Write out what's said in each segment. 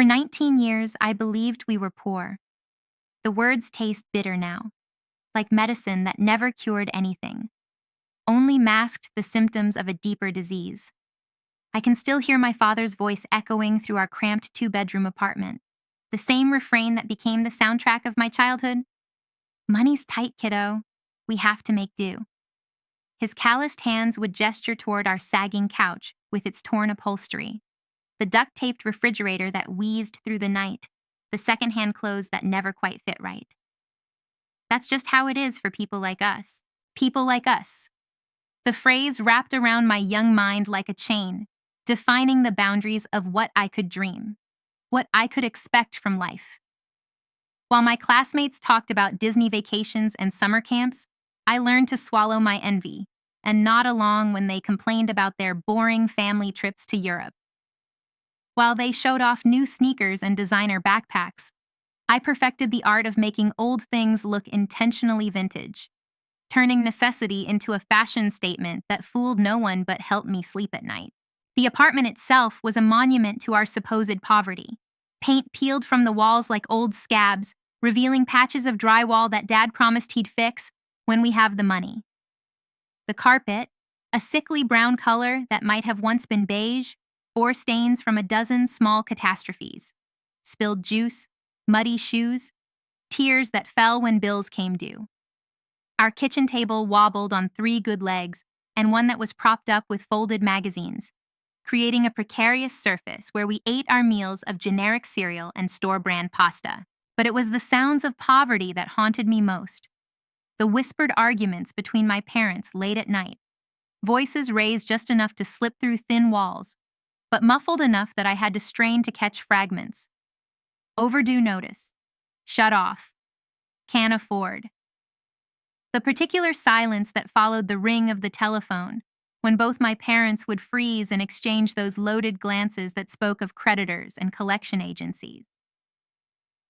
For 19 years, I believed we were poor. The words taste bitter now, like medicine that never cured anything, only masked the symptoms of a deeper disease. I can still hear my father's voice echoing through our cramped two-bedroom apartment, the same refrain that became the soundtrack of my childhood. Money's tight, kiddo. We have to make do. His calloused hands would gesture toward our sagging couch with its torn upholstery, the duct-taped refrigerator that wheezed through the night, the second-hand clothes that never quite fit right. That's just how it is for people like us. People like us. The phrase wrapped around my young mind like a chain, defining the boundaries of what I could dream, what I could expect from life. While my classmates talked about Disney vacations and summer camps, I learned to swallow my envy and nod along when they complained about their boring family trips to Europe. While they showed off new sneakers and designer backpacks, I perfected the art of making old things look intentionally vintage, turning necessity into a fashion statement that fooled no one but helped me sleep at night. The apartment itself was a monument to our supposed poverty. Paint peeled from the walls like old scabs, revealing patches of drywall that Dad promised he'd fix when we have the money. The carpet, a sickly brown color that might have once been beige, bore stains from a dozen small catastrophes. Spilled juice, muddy shoes, tears that fell when bills came due. Our kitchen table wobbled on three good legs and one that was propped up with folded magazines, creating a precarious surface where we ate our meals of generic cereal and store-brand pasta. But it was the sounds of poverty that haunted me most. The whispered arguments between my parents late at night, voices raised just enough to slip through thin walls, but muffled enough that I had to strain to catch fragments. Overdue notice. Shut off. Can't afford. The particular silence that followed the ring of the telephone, when both my parents would freeze and exchange those loaded glances that spoke of creditors and collection agencies.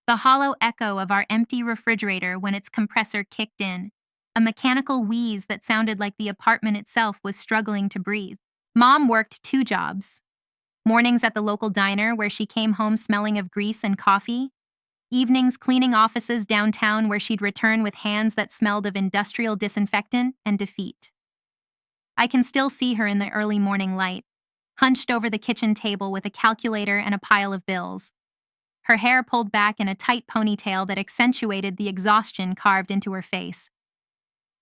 The hollow echo of our empty refrigerator when its compressor kicked in, a mechanical wheeze that sounded like the apartment itself was struggling to breathe. Mom worked two jobs. Mornings at the local diner where she came home smelling of grease and coffee, evenings cleaning offices downtown where she'd return with hands that smelled of industrial disinfectant and defeat. I can still see her in the early morning light, hunched over the kitchen table with a calculator and a pile of bills, her hair pulled back in a tight ponytail that accentuated the exhaustion carved into her face.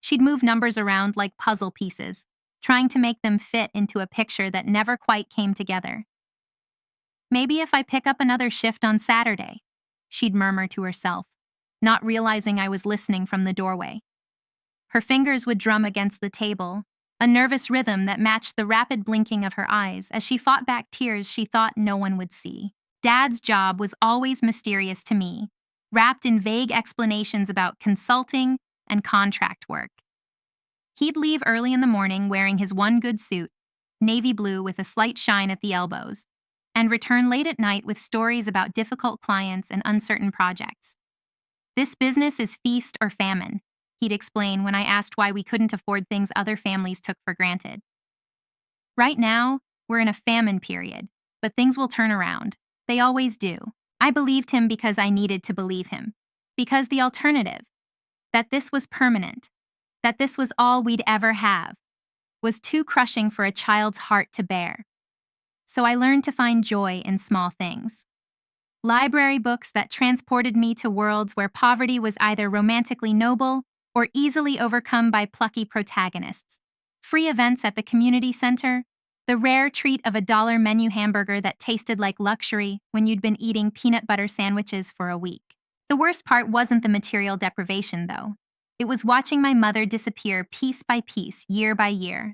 She'd move numbers around like puzzle pieces, trying to make them fit into a picture that never quite came together. Maybe if I pick up another shift on Saturday, she'd murmur to herself, not realizing I was listening from the doorway. Her fingers would drum against the table, a nervous rhythm that matched the rapid blinking of her eyes as she fought back tears she thought no one would see. Dad's job was always mysterious to me, wrapped in vague explanations about consulting and contract work. He'd leave early in the morning wearing his one good suit, navy blue with a slight shine at the elbows, and return late at night with stories about difficult clients and uncertain projects. This business is feast or famine, he'd explain when I asked why we couldn't afford things other families took for granted. Right now, we're in a famine period, but things will turn around. They always do. I believed him because I needed to believe him. Because the alternative, that this was permanent, that this was all we'd ever have, was too crushing for a child's heart to bear. So I learned to find joy in small things. Library books that transported me to worlds where poverty was either romantically noble or easily overcome by plucky protagonists. Free events at the community center, the rare treat of a dollar menu hamburger that tasted like luxury when you'd been eating peanut butter sandwiches for a week. The worst part wasn't the material deprivation, though. It was watching my mother disappear piece by piece, year by year.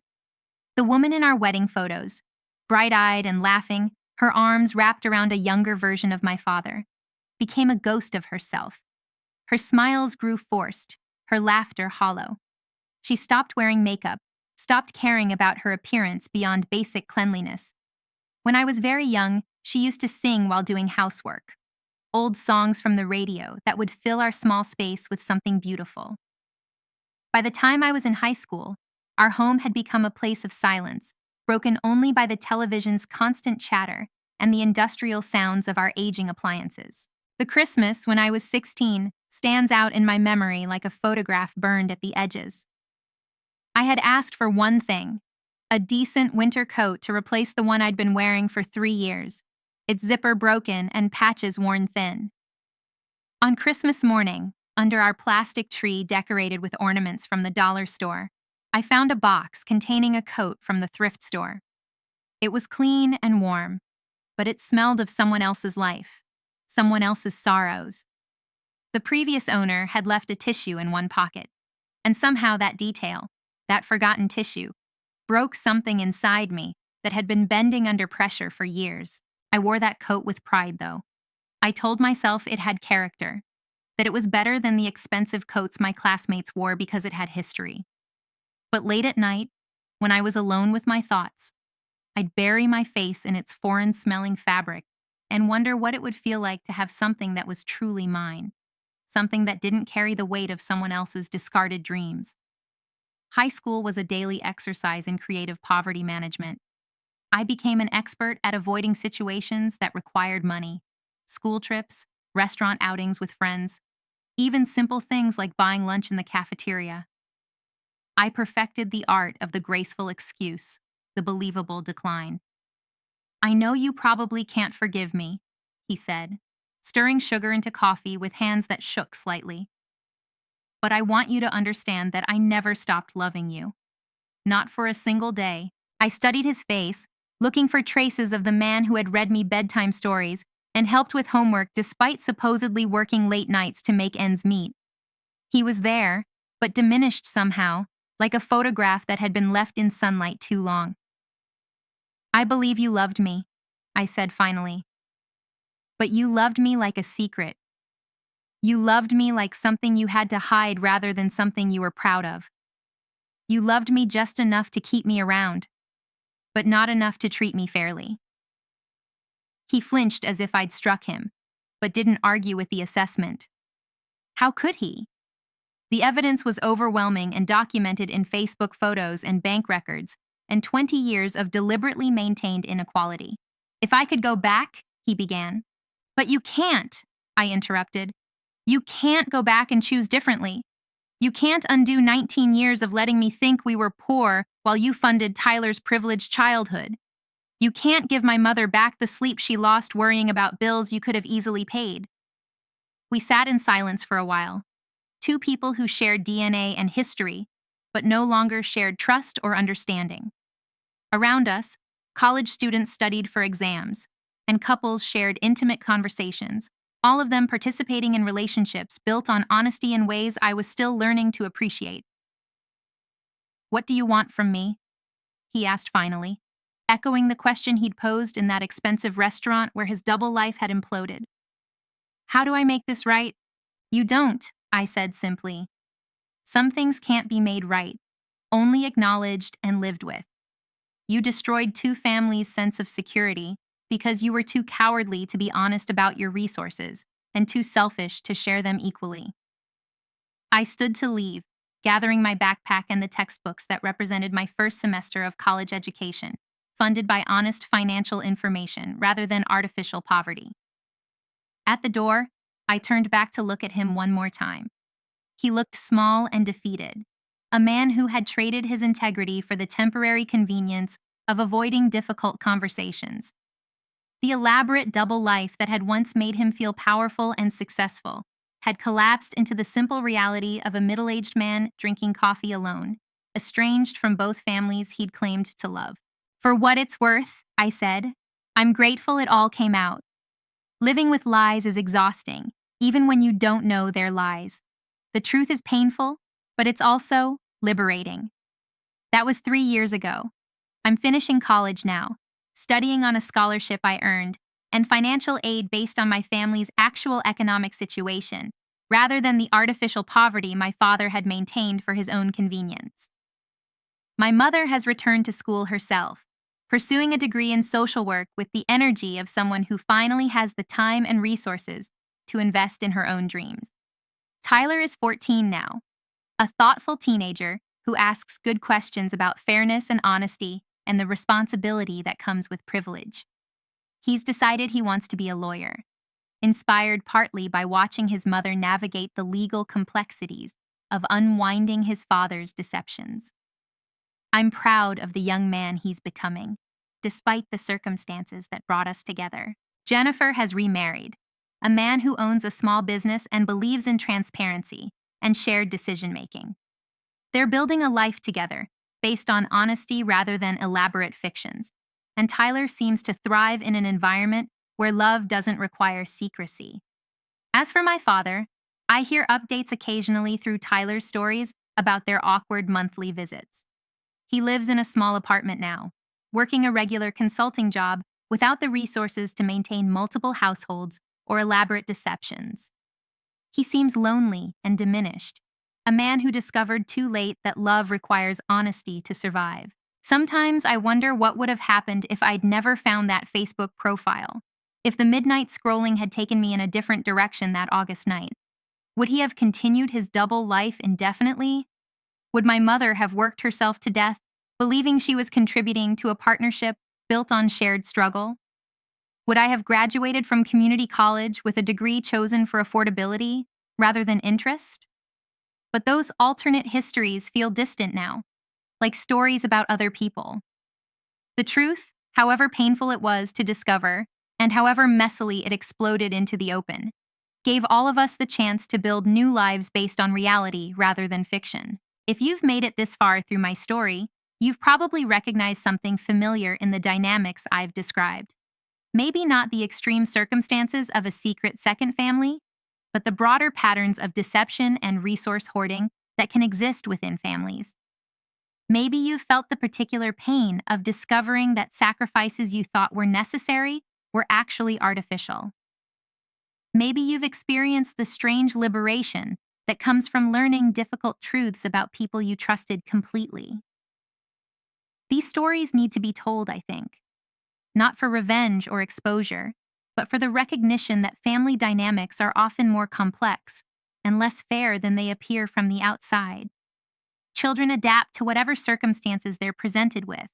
The woman in our wedding photos, bright-eyed and laughing, her arms wrapped around a younger version of my father, became a ghost of herself. Her smiles grew forced, her laughter hollow. She stopped wearing makeup, stopped caring about her appearance beyond basic cleanliness. When I was very young, she used to sing while doing housework, old songs from the radio that would fill our small space with something beautiful. By the time I was in high school, our home had become a place of silence, broken only by the television's constant chatter and the industrial sounds of our aging appliances. The Christmas when I was 16 stands out in my memory like a photograph burned at the edges. I had asked for one thing: a decent winter coat to replace the one I'd been wearing for 3 years, its zipper broken and patches worn thin. On Christmas morning, under our plastic tree decorated with ornaments from the dollar store, I found a box containing a coat from the thrift store. It was clean and warm, but it smelled of someone else's life, someone else's sorrows. The previous owner had left a tissue in one pocket, and somehow that detail, that forgotten tissue, broke something inside me that had been bending under pressure for years. I wore that coat with pride, though. I told myself it had character, that it was better than the expensive coats my classmates wore because it had history. But late at night, when I was alone with my thoughts, I'd bury my face in its foreign-smelling fabric and wonder what it would feel like to have something that was truly mine, something that didn't carry the weight of someone else's discarded dreams. High school was a daily exercise in creative poverty management. I became an expert at avoiding situations that required money: school trips, restaurant outings with friends, even simple things like buying lunch in the cafeteria. I perfected the art of the graceful excuse, the believable decline. "I know you probably can't forgive me," he said, stirring sugar into coffee with hands that shook slightly. "But I want you to understand that I never stopped loving you. Not for a single day." I studied his face, looking for traces of the man who had read me bedtime stories and helped with homework despite supposedly working late nights to make ends meet. He was there, but diminished somehow, like a photograph that had been left in sunlight too long. "I believe you loved me," I said finally. "But you loved me like a secret. You loved me like something you had to hide rather than something you were proud of. You loved me just enough to keep me around, but not enough to treat me fairly." He flinched as if I'd struck him, but didn't argue with the assessment. How could he? The evidence was overwhelming and documented in Facebook photos and bank records, and 20 years of deliberately maintained inequality. "If I could go back," he began. "But you can't," I interrupted. "You can't go back and choose differently. You can't undo 19 years of letting me think we were poor while you funded Tyler's privileged childhood. You can't give my mother back the sleep she lost worrying about bills you could have easily paid." We sat in silence for a while, two people who shared DNA and history, but no longer shared trust or understanding. Around us, college students studied for exams, and couples shared intimate conversations, all of them participating in relationships built on honesty in ways I was still learning to appreciate. "What do you want from me?" he asked finally, echoing the question he'd posed in that expensive restaurant where his double life had imploded. "How do I make this right?" "You don't," I said simply. "Some things can't be made right, only acknowledged and lived with. You destroyed two families' sense of security because you were too cowardly to be honest about your resources and too selfish to share them equally." I stood to leave, gathering my backpack and the textbooks that represented my first semester of college education, funded by honest financial information rather than artificial poverty. At the door, I turned back to look at him one more time. He looked small and defeated, a man who had traded his integrity for the temporary convenience of avoiding difficult conversations. The elaborate double life that had once made him feel powerful and successful had collapsed into the simple reality of a middle-aged man drinking coffee alone, estranged from both families he'd claimed to love. "For what it's worth," I said, "I'm grateful it all came out. Living with lies is exhausting, even when you don't know they're lies. The truth is painful, but it's also liberating." That was 3 years ago. I'm finishing college now, studying on a scholarship I earned, and financial aid based on my family's actual economic situation, rather than the artificial poverty my father had maintained for his own convenience. My mother has returned to school herself, pursuing a degree in social work with the energy of someone who finally has the time and resources to invest in her own dreams. Tyler is 14 now, a thoughtful teenager who asks good questions about fairness and honesty and the responsibility that comes with privilege. He's decided he wants to be a lawyer, inspired partly by watching his mother navigate the legal complexities of unwinding his father's deceptions. I'm proud of the young man he's becoming, despite the circumstances that brought us together. Jennifer has remarried, a man who owns a small business and believes in transparency and shared decision-making. They're building a life together, based on honesty rather than elaborate fictions, and Tyler seems to thrive in an environment where love doesn't require secrecy. As for my father, I hear updates occasionally through Tyler's stories about their awkward monthly visits. He lives in a small apartment now, working a regular consulting job without the resources to maintain multiple households or elaborate deceptions. He seems lonely and diminished, a man who discovered too late that love requires honesty to survive. Sometimes I wonder what would have happened if I'd never found that Facebook profile. If the midnight scrolling had taken me in a different direction that August night, would he have continued his double life indefinitely? Would my mother have worked herself to death, believing she was contributing to a partnership built on shared struggle? Would I have graduated from community college with a degree chosen for affordability rather than interest? But those alternate histories feel distant now, like stories about other people. The truth, however painful it was to discover, and however messily it exploded into the open, gave all of us the chance to build new lives based on reality rather than fiction. If you've made it this far through my story, you've probably recognized something familiar in the dynamics I've described. Maybe not the extreme circumstances of a secret second family, but the broader patterns of deception and resource hoarding that can exist within families. Maybe you felt the particular pain of discovering that sacrifices you thought were necessary were actually artificial. Maybe you've experienced the strange liberation that comes from learning difficult truths about people you trusted completely. These stories need to be told, I think, not for revenge or exposure, but for the recognition that family dynamics are often more complex and less fair than they appear from the outside. Children adapt to whatever circumstances they're presented with,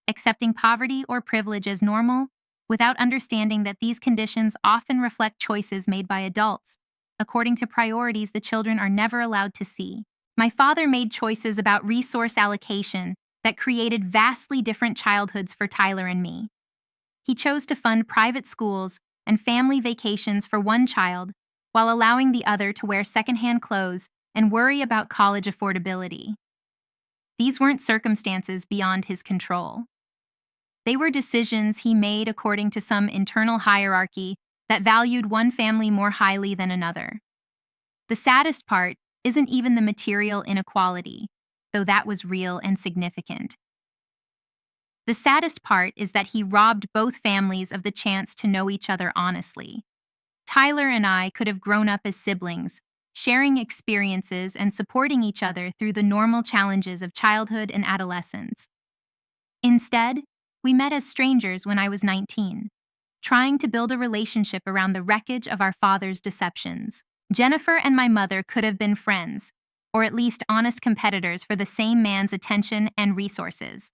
accepting poverty or privilege as normal, without understanding that these conditions often reflect choices made by adults, according to priorities the children are never allowed to see. My father made choices about resource allocation that created vastly different childhoods for Tyler and me. He chose to fund private schools and family vacations for one child, while allowing the other to wear secondhand clothes and worry about college affordability. These weren't circumstances beyond his control. They were decisions he made according to some internal hierarchy that valued one family more highly than another. The saddest part isn't even the material inequality, though that was real and significant. The saddest part is that he robbed both families of the chance to know each other honestly. Tyler and I could have grown up as siblings, sharing experiences and supporting each other through the normal challenges of childhood and adolescence. Instead, we met as strangers when I was 19, trying to build a relationship around the wreckage of our father's deceptions. Jennifer and my mother could have been friends, or at least honest competitors for the same man's attention and resources.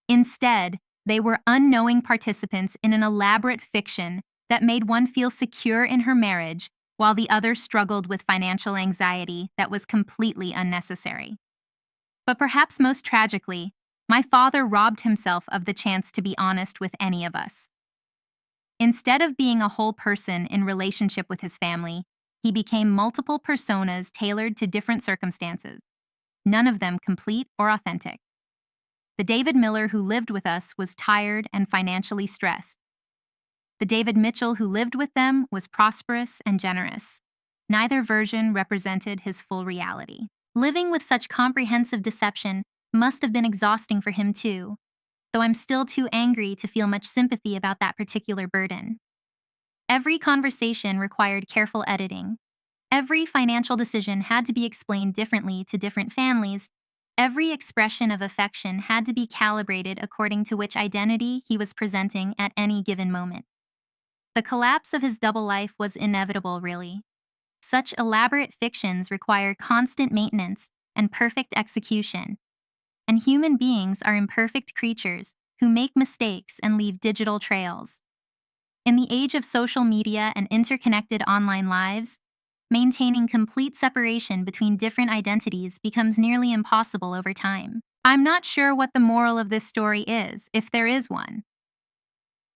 Instead, they were unknowing participants in an elaborate fiction that made one feel secure in her marriage while the other struggled with financial anxiety that was completely unnecessary. But perhaps most tragically, my father robbed himself of the chance to be honest with any of us. Instead of being a whole person in relationship with his family, he became multiple personas tailored to different circumstances, none of them complete or authentic. The David Miller who lived with us was tired and financially stressed. The David Mitchell who lived with them was prosperous and generous. Neither version represented his full reality. Living with such comprehensive deception must have been exhausting for him too, though I'm still too angry to feel much sympathy about that particular burden. Every conversation required careful editing. Every financial decision had to be explained differently to different families. Every expression of affection had to be calibrated according to which identity he was presenting at any given moment. The collapse of his double life was inevitable, really. Such elaborate fictions require constant maintenance and perfect execution. And human beings are imperfect creatures who make mistakes and leave digital trails. In the age of social media and interconnected online lives, maintaining complete separation between different identities becomes nearly impossible over time. I'm not sure what the moral of this story is, if there is one.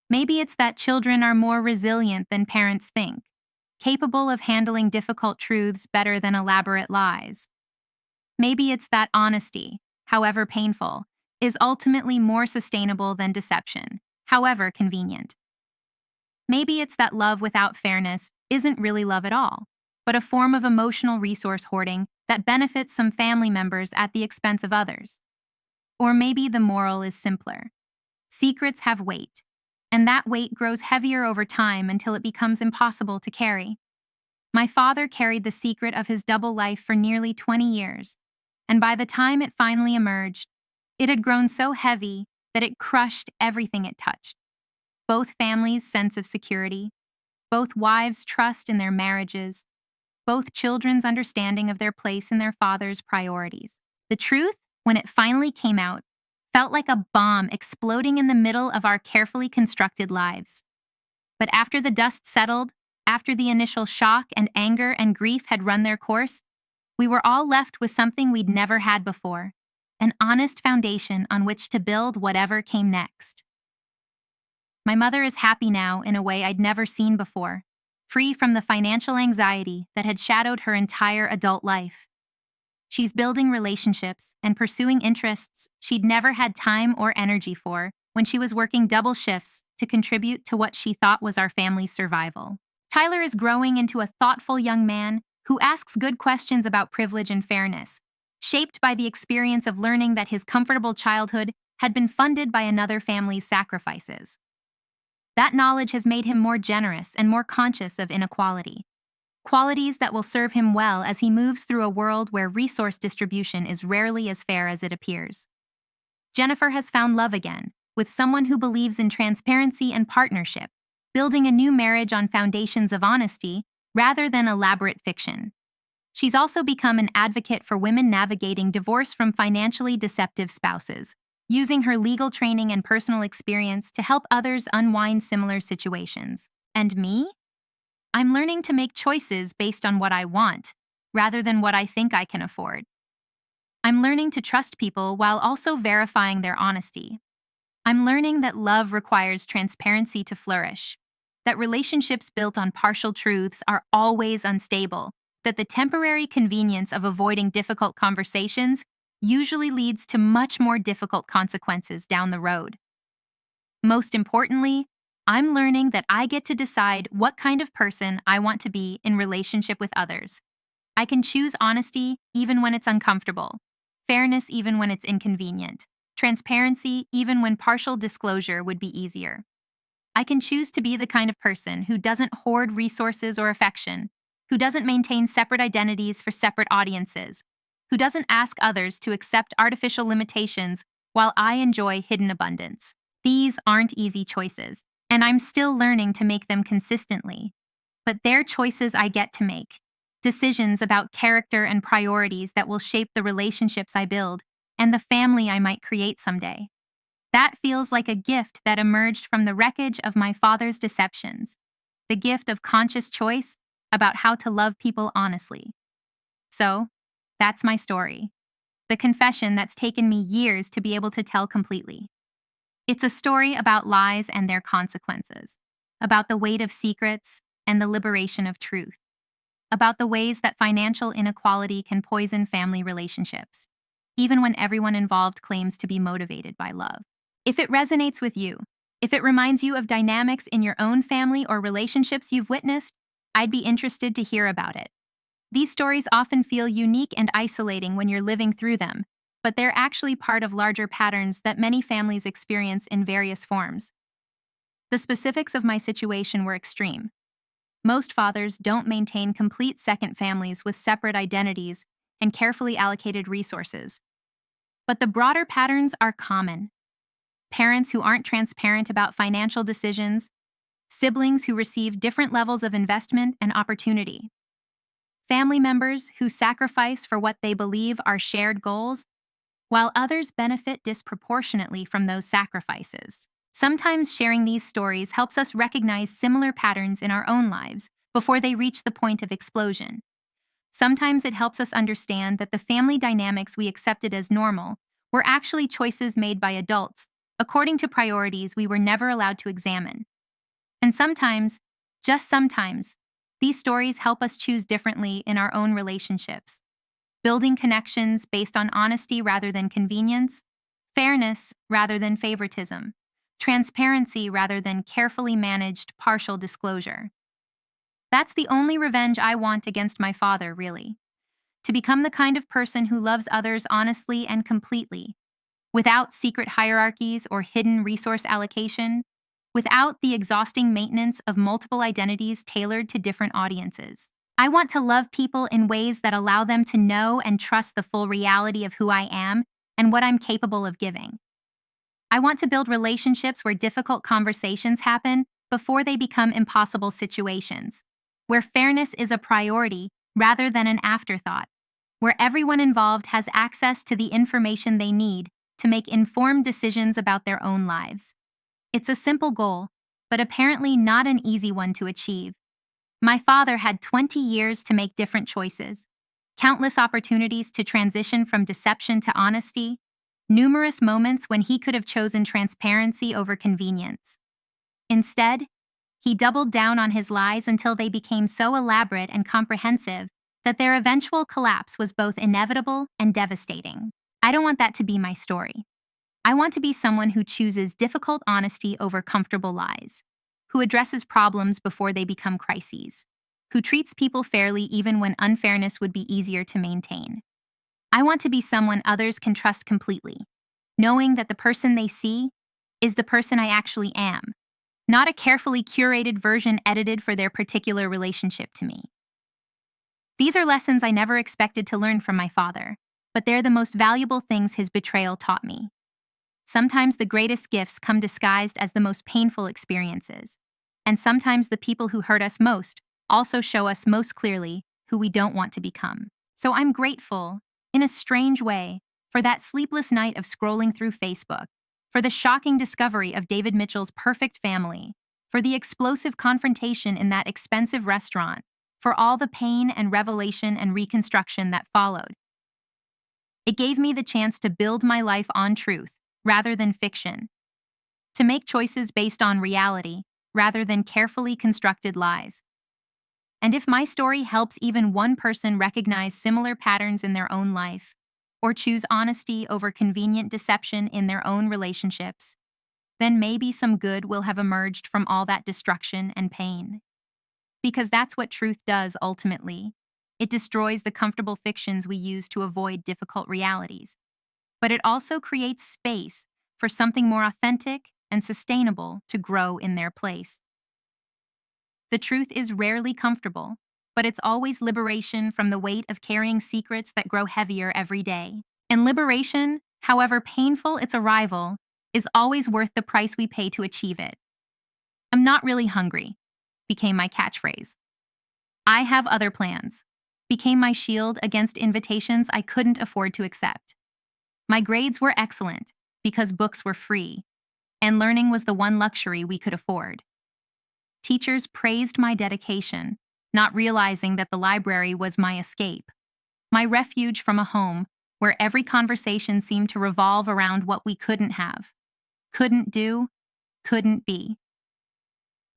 Maybe it's that children are more resilient than parents think, capable of handling difficult truths better than elaborate lies. Maybe it's that honesty, however painful, is ultimately more sustainable than deception, however convenient. Maybe it's that love without fairness isn't really love at all, but a form of emotional resource hoarding that benefits some family members at the expense of others. Or maybe the moral is simpler. Secrets have weight, and that weight grows heavier over time until it becomes impossible to carry. My father carried the secret of his double life for nearly 20 years, and by the time it finally emerged, it had grown so heavy that it crushed everything it touched. Both families' sense of security, both wives' trust in their marriages, both children's understanding of their place in their father's priorities. The truth, when it finally came out, felt like a bomb exploding in the middle of our carefully constructed lives. But after the dust settled, after the initial shock and anger and grief had run their course, we were all left with something we'd never had before, an honest foundation on which to build whatever came next. My mother is happy now in a way I'd never seen before, free from the financial anxiety that had shadowed her entire adult life. She's building relationships and pursuing interests she'd never had time or energy for when she was working double shifts to contribute to what she thought was our family's survival. Tyler is growing into a thoughtful young man who asks good questions about privilege and fairness, shaped by the experience of learning that his comfortable childhood had been funded by another family's sacrifices. That knowledge has made him more generous and more conscious of inequality, qualities that will serve him well as he moves through a world where resource distribution is rarely as fair as it appears. Jennifer has found love again, with someone who believes in transparency and partnership, building a new marriage on foundations of honesty rather than elaborate fiction. She's also become an advocate for women navigating divorce from financially deceptive spouses, using her legal training and personal experience to help others unwind similar situations. And me? I'm learning to make choices based on what I want, rather than what I think I can afford. I'm learning to trust people while also verifying their honesty. I'm learning that love requires transparency to flourish, that relationships built on partial truths are always unstable, that the temporary convenience of avoiding difficult conversations usually leads to much more difficult consequences down the road. Most importantly, I'm learning that I get to decide what kind of person I want to be in relationship with others. I can choose honesty even when it's uncomfortable, fairness even when it's inconvenient, transparency even when partial disclosure would be easier. I can choose to be the kind of person who doesn't hoard resources or affection, who doesn't maintain separate identities for separate audiences, who doesn't ask others to accept artificial limitations while I enjoy hidden abundance. These aren't easy choices, and I'm still learning to make them consistently. But they're choices I get to make, decisions about character and priorities that will shape the relationships I build and the family I might create someday. That feels like a gift that emerged from the wreckage of my father's deceptions, the gift of conscious choice about how to love people honestly. So, that's my story, the confession that's taken me years to be able to tell completely. It's a story about lies and their consequences, about the weight of secrets and the liberation of truth, about the ways that financial inequality can poison family relationships, even when everyone involved claims to be motivated by love. If it resonates with you, if it reminds you of dynamics in your own family or relationships you've witnessed, I'd be interested to hear about it. These stories often feel unique and isolating when you're living through them, but they're actually part of larger patterns that many families experience in various forms. The specifics of my situation were extreme. Most fathers don't maintain complete second families with separate identities and carefully allocated resources. But the broader patterns are common. Parents who aren't transparent about financial decisions, siblings who receive different levels of investment and opportunity, family members who sacrifice for what they believe are shared goals, while others benefit disproportionately from those sacrifices. Sometimes sharing these stories helps us recognize similar patterns in our own lives before they reach the point of explosion. Sometimes it helps us understand that the family dynamics we accepted as normal were actually choices made by adults according to priorities we were never allowed to examine. And sometimes, just sometimes, these stories help us choose differently in our own relationships, building connections based on honesty rather than convenience, fairness rather than favoritism, transparency rather than carefully managed partial disclosure. That's the only revenge I want against my father, really. To become the kind of person who loves others honestly and completely, without secret hierarchies or hidden resource allocation, without the exhausting maintenance of multiple identities tailored to different audiences. I want to love people in ways that allow them to know and trust the full reality of who I am and what I'm capable of giving. I want to build relationships where difficult conversations happen before they become impossible situations, where fairness is a priority rather than an afterthought, where everyone involved has access to the information they need to make informed decisions about their own lives. It's a simple goal, but apparently not an easy one to achieve. My father had 20 years to make different choices, countless opportunities to transition from deception to honesty, numerous moments when he could have chosen transparency over convenience. Instead, he doubled down on his lies until they became so elaborate and comprehensive that their eventual collapse was both inevitable and devastating. I don't want that to be my story. I want to be someone who chooses difficult honesty over comfortable lies, who addresses problems before they become crises, who treats people fairly even when unfairness would be easier to maintain. I want to be someone others can trust completely, knowing that the person they see is the person I actually am, not a carefully curated version edited for their particular relationship to me. These are lessons I never expected to learn from my father, but they're the most valuable things his betrayal taught me. Sometimes the greatest gifts come disguised as the most painful experiences, and sometimes the people who hurt us most also show us most clearly who we don't want to become. So I'm grateful, in a strange way, for that sleepless night of scrolling through Facebook, for the shocking discovery of David Mitchell's perfect family, for the explosive confrontation in that expensive restaurant, for all the pain and revelation and reconstruction that followed. It gave me the chance to build my life on truth rather than fiction, to make choices based on reality rather than carefully constructed lies. And if my story helps even one person recognize similar patterns in their own life, or choose honesty over convenient deception in their own relationships, then maybe some good will have emerged from all that destruction and pain. Because that's what truth does ultimately. It destroys the comfortable fictions we use to avoid difficult realities. But it also creates space for something more authentic and sustainable to grow in their place. The truth is rarely comfortable, but it's always liberation from the weight of carrying secrets that grow heavier every day. And liberation, however painful its arrival, is always worth the price we pay to achieve it. "I'm not really hungry," became my catchphrase. "I have other plans," became my shield against invitations I couldn't afford to accept. My grades were excellent because books were free, and learning was the one luxury we could afford. Teachers praised my dedication, not realizing that the library was my escape, my refuge from a home where every conversation seemed to revolve around what we couldn't have, couldn't do, couldn't be.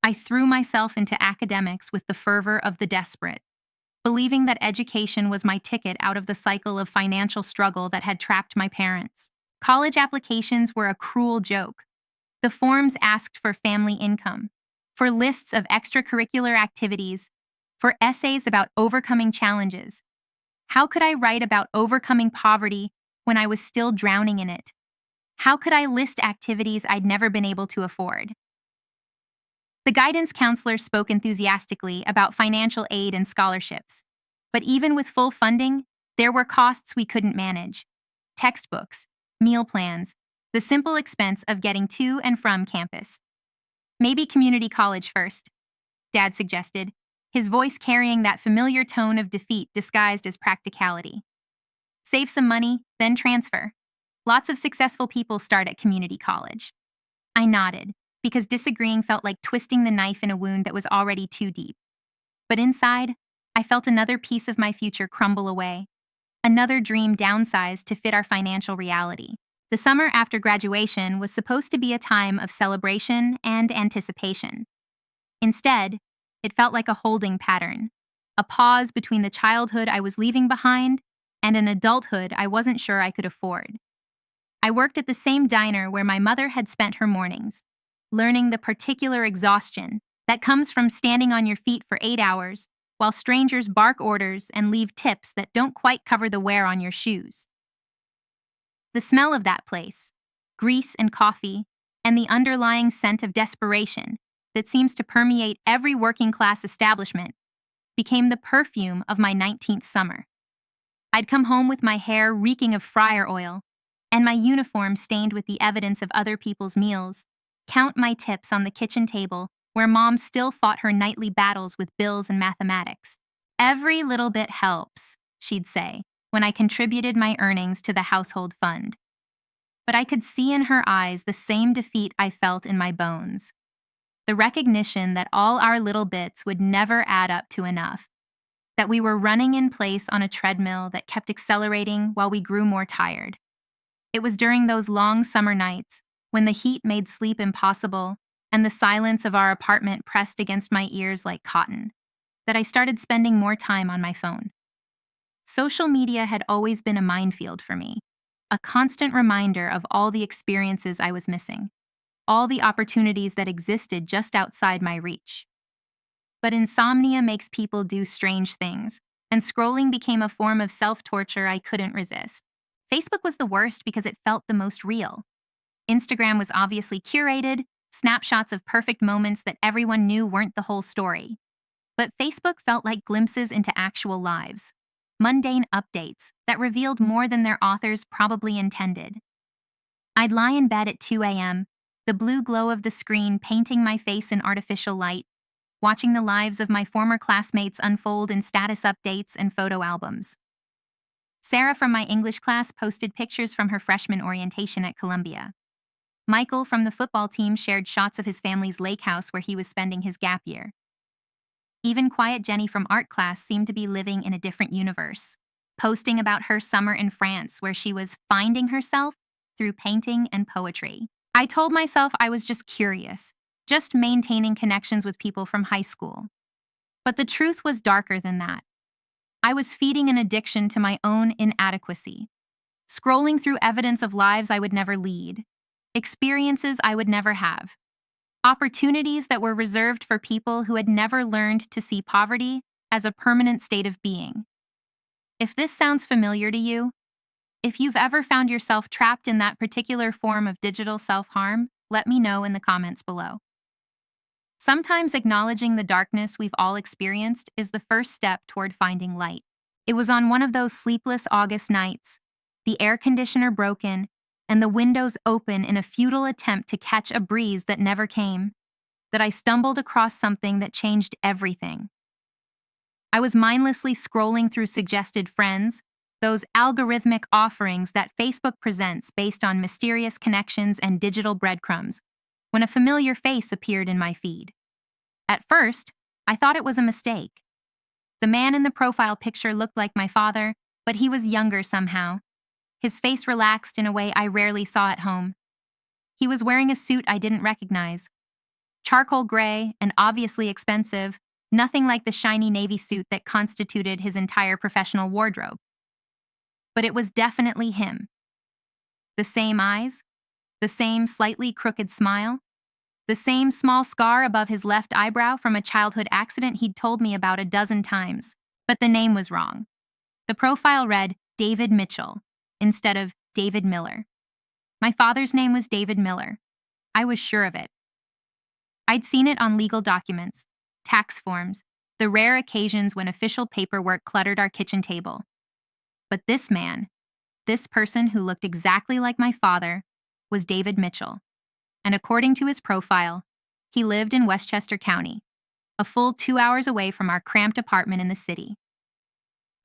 I threw myself into academics with the fervor of the desperate, believing that education was my ticket out of the cycle of financial struggle that had trapped my parents. College applications were a cruel joke. The forms asked for family income, for lists of extracurricular activities, for essays about overcoming challenges. How could I write about overcoming poverty when I was still drowning in it? How could I list activities I'd never been able to afford? The guidance counselor spoke enthusiastically about financial aid and scholarships. But even with full funding, there were costs we couldn't manage: textbooks, meal plans, the simple expense of getting to and from campus. "Maybe community college first," Dad suggested, his voice carrying that familiar tone of defeat disguised as practicality. "Save some money, then transfer. Lots of successful people start at community college." I nodded, because disagreeing felt like twisting the knife in a wound that was already too deep. But inside, I felt another piece of my future crumble away, another dream downsized to fit our financial reality. The summer after graduation was supposed to be a time of celebration and anticipation. Instead, it felt like a holding pattern, a pause between the childhood I was leaving behind and an adulthood I wasn't sure I could afford. I worked at the same diner where my mother had spent her mornings, learning the particular exhaustion that comes from standing on your feet for 8 hours while strangers bark orders and leave tips that don't quite cover the wear on your shoes. The smell of that place, grease and coffee, and the underlying scent of desperation that seems to permeate every working class establishment became the perfume of my 19th summer. I'd come home with my hair reeking of fryer oil and my uniform stained with the evidence of other people's meals, count my tips on the kitchen table where mom still fought her nightly battles with bills and mathematics. Every little bit helps, she'd say, when I contributed my earnings to the household fund. But I could see in her eyes the same defeat I felt in my bones. The recognition that all our little bits would never add up to enough. That we were running in place on a treadmill that kept accelerating while we grew more tired. It was during those long summer nights, when the heat made sleep impossible and the silence of our apartment pressed against my ears like cotton, that I started spending more time on my phone. Social media had always been a minefield for me, a constant reminder of all the experiences I was missing, all the opportunities that existed just outside my reach. But insomnia makes people do strange things, and scrolling became a form of self-torture I couldn't resist. Facebook was the worst because it felt the most real. Instagram was obviously curated, snapshots of perfect moments that everyone knew weren't the whole story. But Facebook felt like glimpses into actual lives, mundane updates that revealed more than their authors probably intended. I'd lie in bed at 2 a.m., the blue glow of the screen painting my face in artificial light, watching the lives of my former classmates unfold in status updates and photo albums. Sarah from my English class posted pictures from her freshman orientation at Columbia. Michael from the football team shared shots of his family's lake house where he was spending his gap year. Even quiet Jenny from art class seemed to be living in a different universe, posting about her summer in France where she was finding herself through painting and poetry. I told myself I was just curious, just maintaining connections with people from high school. But the truth was darker than that. I was feeding an addiction to my own inadequacy, scrolling through evidence of lives I would never lead, experiences I would never have, opportunities that were reserved for people who had never learned to see poverty as a permanent state of being. If this sounds familiar to you, if you've ever found yourself trapped in that particular form of digital self-harm, let me know in the comments below. Sometimes acknowledging the darkness we've all experienced is the first step toward finding light. It was on one of those sleepless August nights, the air conditioner broken, and the windows open in a futile attempt to catch a breeze that never came, that I stumbled across something that changed everything. I was mindlessly scrolling through suggested friends, those algorithmic offerings that Facebook presents based on mysterious connections and digital breadcrumbs, when a familiar face appeared in my feed. At first, I thought it was a mistake. The man in the profile picture looked like my father, but he was younger somehow. His face relaxed in a way I rarely saw at home. He was wearing a suit I didn't recognize. Charcoal gray and obviously expensive, nothing like the shiny navy suit that constituted his entire professional wardrobe. But it was definitely him. The same eyes, the same slightly crooked smile, the same small scar above his left eyebrow from a childhood accident he'd told me about a dozen times. But the name was wrong. The profile read David Mitchell instead of David Miller. My father's name was David Miller. I was sure of it. I'd seen it on legal documents, tax forms, the rare occasions when official paperwork cluttered our kitchen table. But this man, this person who looked exactly like my father, was David Mitchell. And according to his profile, he lived in Westchester County, a full 2 hours away from our cramped apartment in the city.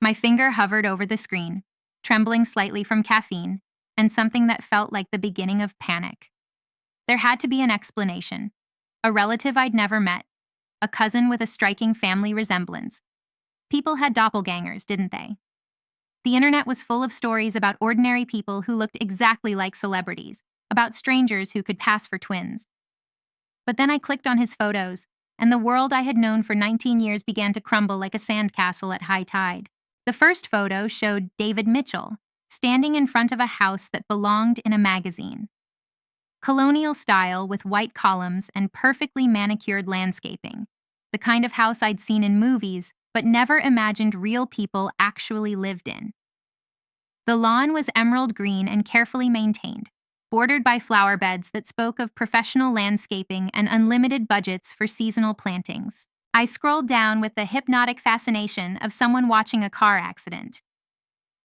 My finger hovered over the screen, trembling slightly from caffeine, and something that felt like the beginning of panic. There had to be an explanation. A relative I'd never met, a cousin with a striking family resemblance. People had doppelgangers, didn't they? The internet was full of stories about ordinary people who looked exactly like celebrities, about strangers who could pass for twins. But then I clicked on his photos, and the world I had known for 19 years began to crumble like a sandcastle at high tide. The first photo showed David Mitchell, standing in front of a house that belonged in a magazine. Colonial style with white columns and perfectly manicured landscaping, the kind of house I'd seen in movies but never imagined real people actually lived in. The lawn was emerald green and carefully maintained, bordered by flower beds that spoke of professional landscaping and unlimited budgets for seasonal plantings. I scrolled down with the hypnotic fascination of someone watching a car accident.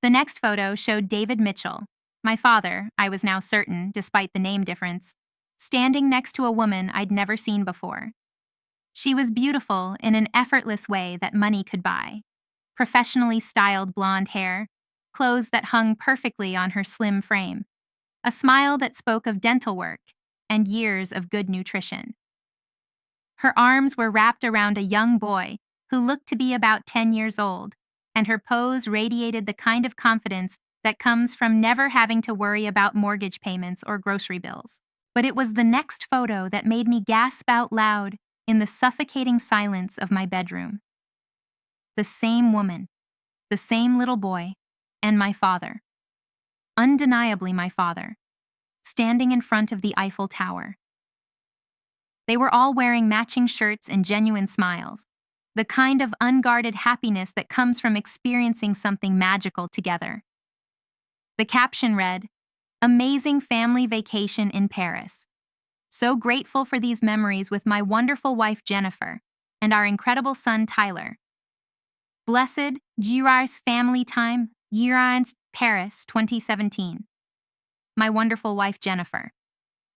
The next photo showed David Mitchell, my father, I was now certain, despite the name difference, standing next to a woman I'd never seen before. She was beautiful in an effortless way that money could buy. Professionally styled blonde hair, clothes that hung perfectly on her slim frame, a smile that spoke of dental work, and years of good nutrition. Her arms were wrapped around a young boy who looked to be about 10 years old, and her pose radiated the kind of confidence that comes from never having to worry about mortgage payments or grocery bills. But it was the next photo that made me gasp out loud in the suffocating silence of my bedroom. The same woman, the same little boy, and my father. Undeniably my father, standing in front of the Eiffel Tower. They were all wearing matching shirts and genuine smiles, the kind of unguarded happiness that comes from experiencing something magical together. The caption read, "Amazing family vacation in Paris. So grateful for these memories with my wonderful wife Jennifer and our incredible son Tyler. Blessed Girard's family time, Girard's Paris 2017. My wonderful wife Jennifer.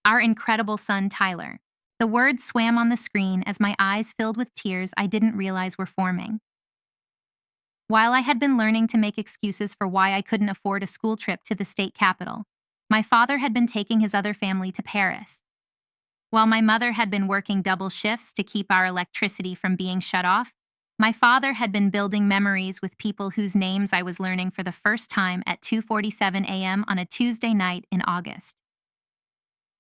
Our incredible son Tyler." The words swam on the screen as my eyes filled with tears I didn't realize were forming. While I had been learning to make excuses for why I couldn't afford a school trip to the state capital, my father had been taking his other family to Paris. While my mother had been working double shifts to keep our electricity from being shut off, my father had been building memories with people whose names I was learning for the first time at 2:47 a.m. on a Tuesday night in August.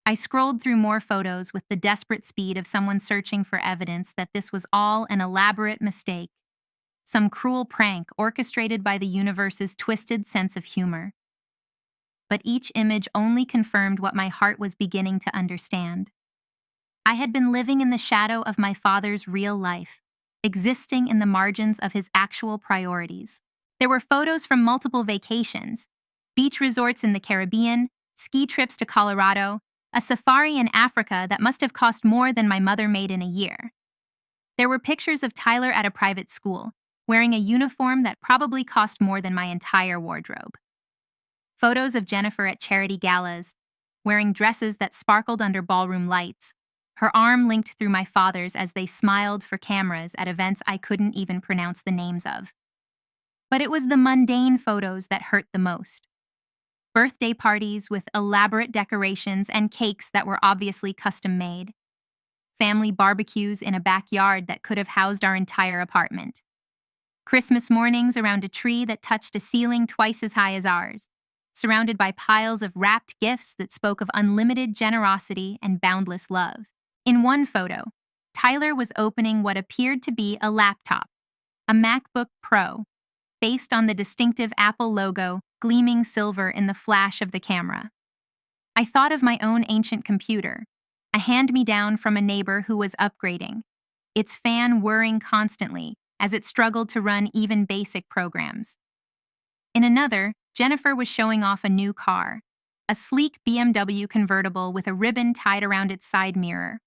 I scrolled through more photos with the desperate speed of someone searching for evidence that this was all an elaborate mistake, some cruel prank orchestrated by the universe's twisted sense of humor. But each image only confirmed what my heart was beginning to understand. I had been living in the shadow of my father's real life, existing in the margins of his actual priorities. There were photos from multiple vacations, beach resorts in the Caribbean, ski trips to Colorado, a safari in Africa that must have cost more than my mother made in a year. There were pictures of Tyler at a private school, wearing a uniform that probably cost more than my entire wardrobe. Photos of Jennifer at charity galas, wearing dresses that sparkled under ballroom lights, her arm linked through my father's as they smiled for cameras at events I couldn't even pronounce the names of. But it was the mundane photos that hurt the most. Birthday parties with elaborate decorations and cakes that were obviously custom-made. Family barbecues in a backyard that could have housed our entire apartment. Christmas mornings around a tree that touched a ceiling twice as high as ours, surrounded by piles of wrapped gifts that spoke of unlimited generosity and boundless love. In one photo, Tyler was opening what appeared to be a laptop, a MacBook Pro, based on the distinctive Apple logo gleaming silver in the flash of the camera. I thought of my own ancient computer, a hand-me-down from a neighbor who was upgrading, its fan whirring constantly as it struggled to run even basic programs. In another, Jennifer was showing off a new car, a sleek BMW convertible with a ribbon tied around its side mirror,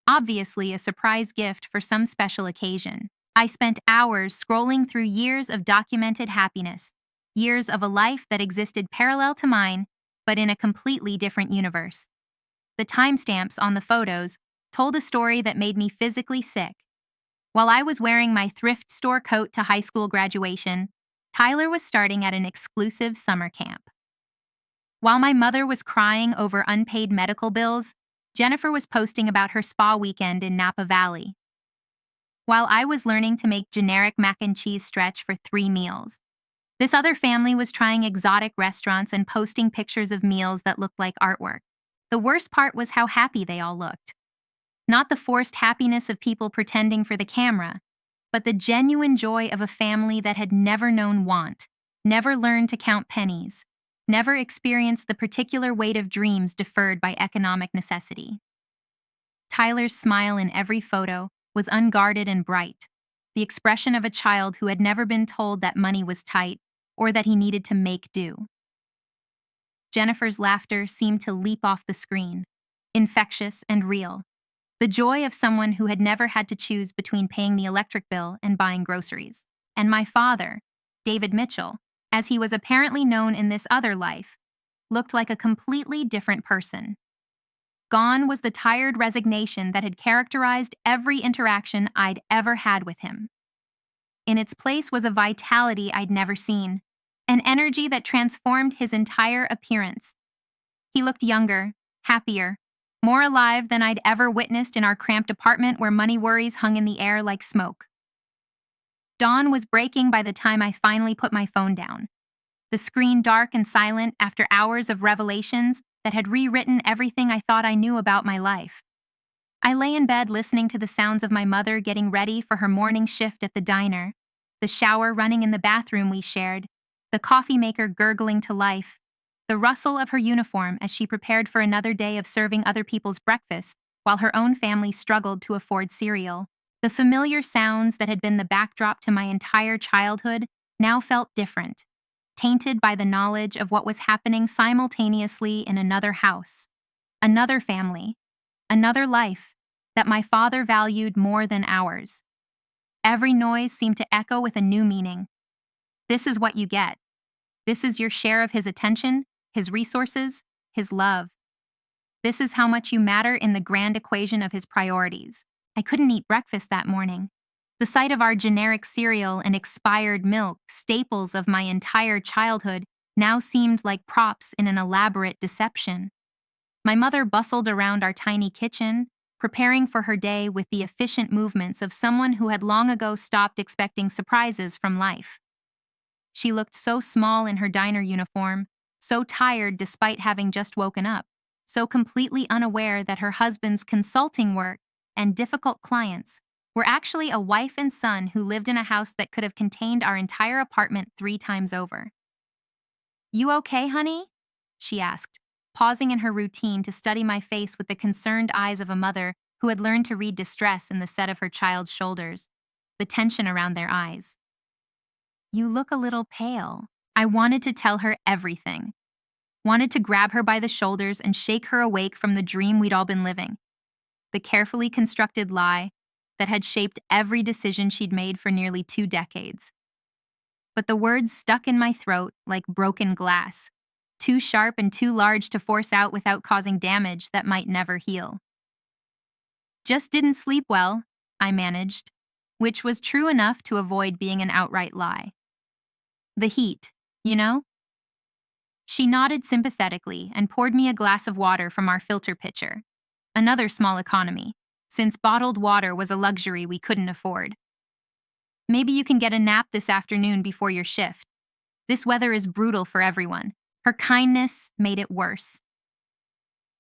obviously a surprise gift for some special occasion. I spent hours scrolling through years of documented happiness, years of a life that existed parallel to mine, but in a completely different universe. The timestamps on the photos told a story that made me physically sick. While I was wearing my thrift store coat to high school graduation, Tyler was starting at an exclusive summer camp. While my mother was crying over unpaid medical bills, Jennifer was posting about her spa weekend in Napa Valley, while I was learning to make generic mac and cheese stretch for 3 meals. This other family was trying exotic restaurants and posting pictures of meals that looked like artwork. The worst part was how happy they all looked. Not the forced happiness of people pretending for the camera, but the genuine joy of a family that had never known want, never learned to count pennies, never experienced the particular weight of dreams deferred by economic necessity. Tyler's smile in every photo was unguarded and bright, the expression of a child who had never been told that money was tight or that he needed to make do. Jennifer's laughter seemed to leap off the screen, infectious and real. The joy of someone who had never had to choose between paying the electric bill and buying groceries. And my father, David Mitchell, as he was apparently known in this other life, looked like a completely different person. Gone was the tired resignation that had characterized every interaction I'd ever had with him. In its place was a vitality I'd never seen, an energy that transformed his entire appearance. He looked younger, happier, more alive than I'd ever witnessed in our cramped apartment where money worries hung in the air like smoke. Dawn was breaking by the time I finally put my phone down, the screen dark and silent after hours of revelations that had rewritten everything I thought I knew about my life. I lay in bed listening to the sounds of my mother getting ready for her morning shift at the diner, the shower running in the bathroom we shared, the coffee maker gurgling to life, the rustle of her uniform as she prepared for another day of serving other people's breakfast while her own family struggled to afford cereal. The familiar sounds that had been the backdrop to my entire childhood now felt different, tainted by the knowledge of what was happening simultaneously in another house, another family, another life that my father valued more than ours. Every noise seemed to echo with a new meaning. This is what you get. This is your share of his attention, his resources, his love. This is how much you matter in the grand equation of his priorities. I couldn't eat breakfast that morning. The sight of our generic cereal and expired milk, staples of my entire childhood, now seemed like props in an elaborate deception. My mother bustled around our tiny kitchen, preparing for her day with the efficient movements of someone who had long ago stopped expecting surprises from life. She looked so small in her diner uniform, so tired despite having just woken up, so completely unaware that her husband's consulting work and difficult clients were actually a wife and son who lived in a house that could have contained our entire apartment 3 times over. "You okay, honey?" she asked, pausing in her routine to study my face with the concerned eyes of a mother who had learned to read distress in the set of her child's shoulders, the tension around their eyes. "You look a little pale." I wanted to tell her everything. Wanted to grab her by the shoulders and shake her awake from the dream we'd all been living. The carefully constructed lie that had shaped every decision she'd made for nearly 2 decades. But the words stuck in my throat like broken glass, too sharp and too large to force out without causing damage that might never heal. "Just didn't sleep well," I managed, which was true enough to avoid being an outright lie. "The heat, you know?" She nodded sympathetically and poured me a glass of water from our filter pitcher. Another small economy, since bottled water was a luxury we couldn't afford. "Maybe you can get a nap this afternoon before your shift. This weather is brutal for everyone." Her kindness made it worse.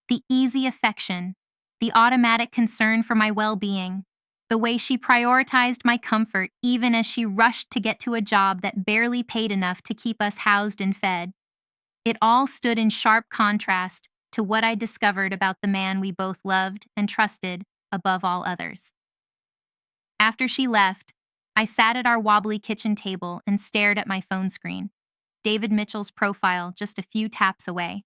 The easy affection, the automatic concern for my well-being, the way she prioritized my comfort even as she rushed to get to a job that barely paid enough to keep us housed and fed. It all stood in sharp contrast to what I discovered about the man we both loved and trusted above all others. After she left, I sat at our wobbly kitchen table and stared at my phone screen, David Mitchell's profile just a few taps away.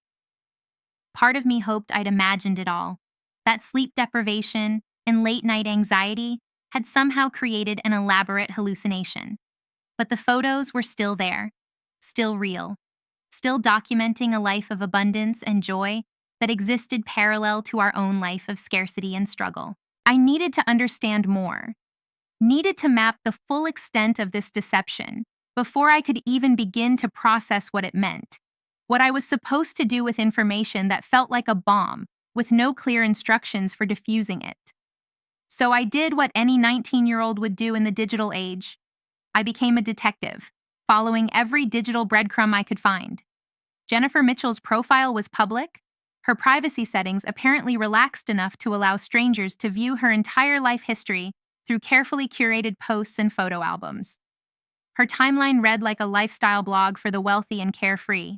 Part of me hoped I'd imagined it all, that sleep deprivation and late-night anxiety had somehow created an elaborate hallucination. But the photos were still there, still real, still documenting a life of abundance and joy that existed parallel to our own life of scarcity and struggle. I needed to understand more, needed to map the full extent of this deception before I could even begin to process what it meant, what I was supposed to do with information that felt like a bomb with no clear instructions for diffusing it. So I did what any 19-year-old would do in the digital age. I became a detective, following every digital breadcrumb I could find. Jennifer Mitchell's profile was public, her privacy settings apparently relaxed enough to allow strangers to view her entire life history through carefully curated posts and photo albums. Her timeline read like a lifestyle blog for the wealthy and carefree: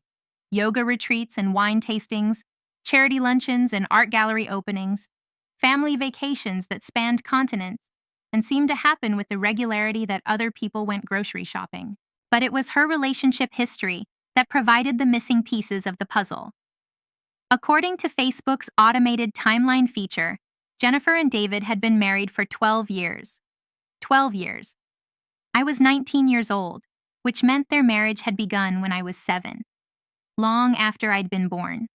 yoga retreats and wine tastings, charity luncheons and art gallery openings, family vacations that spanned continents and seemed to happen with the regularity that other people went grocery shopping. But it was her relationship history that provided the missing pieces of the puzzle. According to Facebook's automated timeline feature, Jennifer and David had been married for 12 years. 12 years. I was 19 years old, which meant their marriage had begun when I was 7. Long after I'd been born.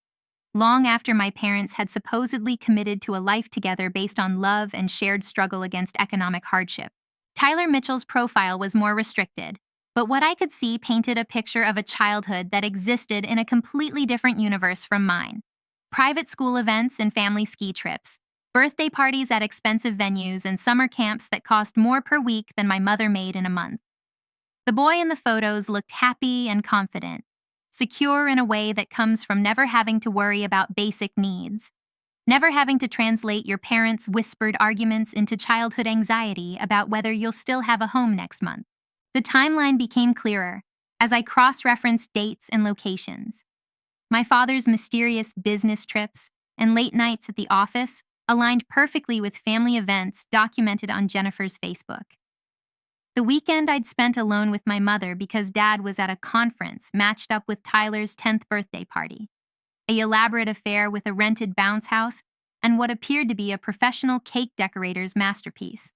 Long after my parents had supposedly committed to a life together based on love and shared struggle against economic hardship. Tyler Mitchell's profile was more restricted, but what I could see painted a picture of a childhood that existed in a completely different universe from mine. Private school events and family ski trips, birthday parties at expensive venues, and summer camps that cost more per week than my mother made in a month. The boy in the photos looked happy and confident, secure in a way that comes from never having to worry about basic needs, never having to translate your parents' whispered arguments into childhood anxiety about whether you'll still have a home next month. The timeline became clearer as I cross-referenced dates and locations. My father's mysterious business trips and late nights at the office aligned perfectly with family events documented on Jennifer's Facebook. The weekend I'd spent alone with my mother because Dad was at a conference matched up with Tyler's 10th birthday party, an elaborate affair with a rented bounce house and what appeared to be a professional cake decorator's masterpiece.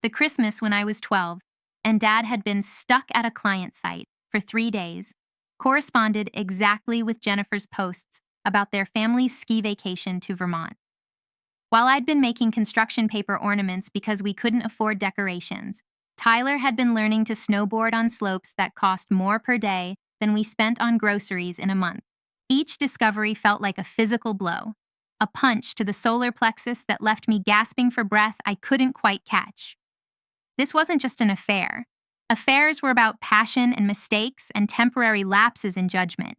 The Christmas when I was 12, and Dad had been stuck at a client site for 3 days, corresponded exactly with Jennifer's posts about their family's ski vacation to Vermont. While I'd been making construction paper ornaments because we couldn't afford decorations, Tyler had been learning to snowboard on slopes that cost more per day than we spent on groceries in a month. Each discovery felt like a physical blow, a punch to the solar plexus that left me gasping for breath I couldn't quite catch. This wasn't just an affair. Affairs were about passion and mistakes and temporary lapses in judgment.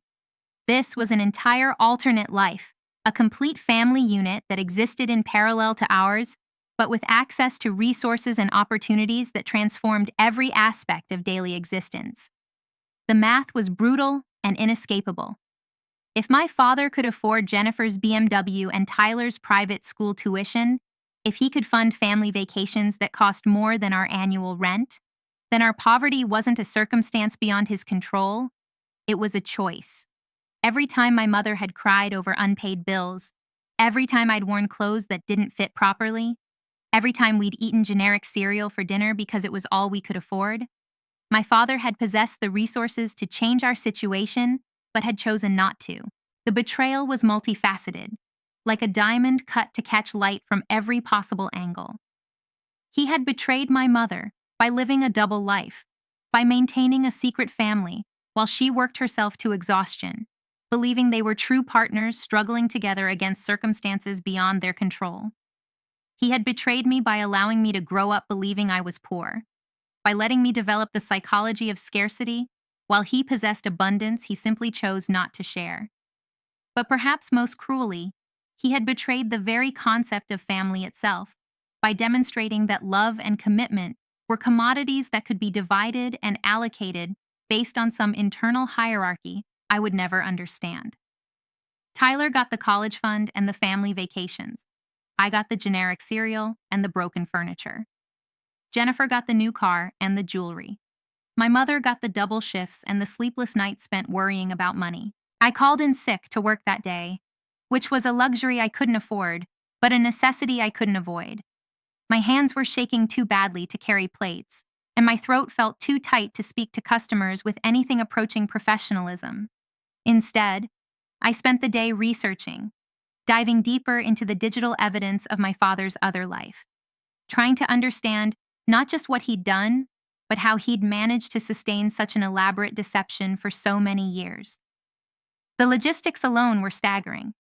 This was an entire alternate life, a complete family unit that existed in parallel to ours, but with access to resources and opportunities that transformed every aspect of daily existence. The math was brutal and inescapable. If my father could afford Jennifer's BMW and Tyler's private school tuition, if he could fund family vacations that cost more than our annual rent, then our poverty wasn't a circumstance beyond his control, it was a choice. Every time my mother had cried over unpaid bills, every time I'd worn clothes that didn't fit properly, every time we'd eaten generic cereal for dinner because it was all we could afford, my father had possessed the resources to change our situation, but had chosen not to. The betrayal was multifaceted, like a diamond cut to catch light from every possible angle. He had betrayed my mother by living a double life, by maintaining a secret family while she worked herself to exhaustion, believing they were true partners struggling together against circumstances beyond their control. He had betrayed me by allowing me to grow up believing I was poor, by letting me develop the psychology of scarcity while he possessed abundance he simply chose not to share. But perhaps most cruelly, he had betrayed the very concept of family itself by demonstrating that love and commitment were commodities that could be divided and allocated based on some internal hierarchy I would never understand. Tyler got the college fund and the family vacations. I got the generic cereal and the broken furniture. Jennifer got the new car and the jewelry. My mother got the double shifts and the sleepless nights spent worrying about money. I called in sick to work that day, which was a luxury I couldn't afford, but a necessity I couldn't avoid. My hands were shaking too badly to carry plates, and my throat felt too tight to speak to customers with anything approaching professionalism. Instead, I spent the day researching, diving deeper into the digital evidence of my father's other life, trying to understand not just what he'd done, but how he'd managed to sustain such an elaborate deception for so many years. The logistics alone were staggering.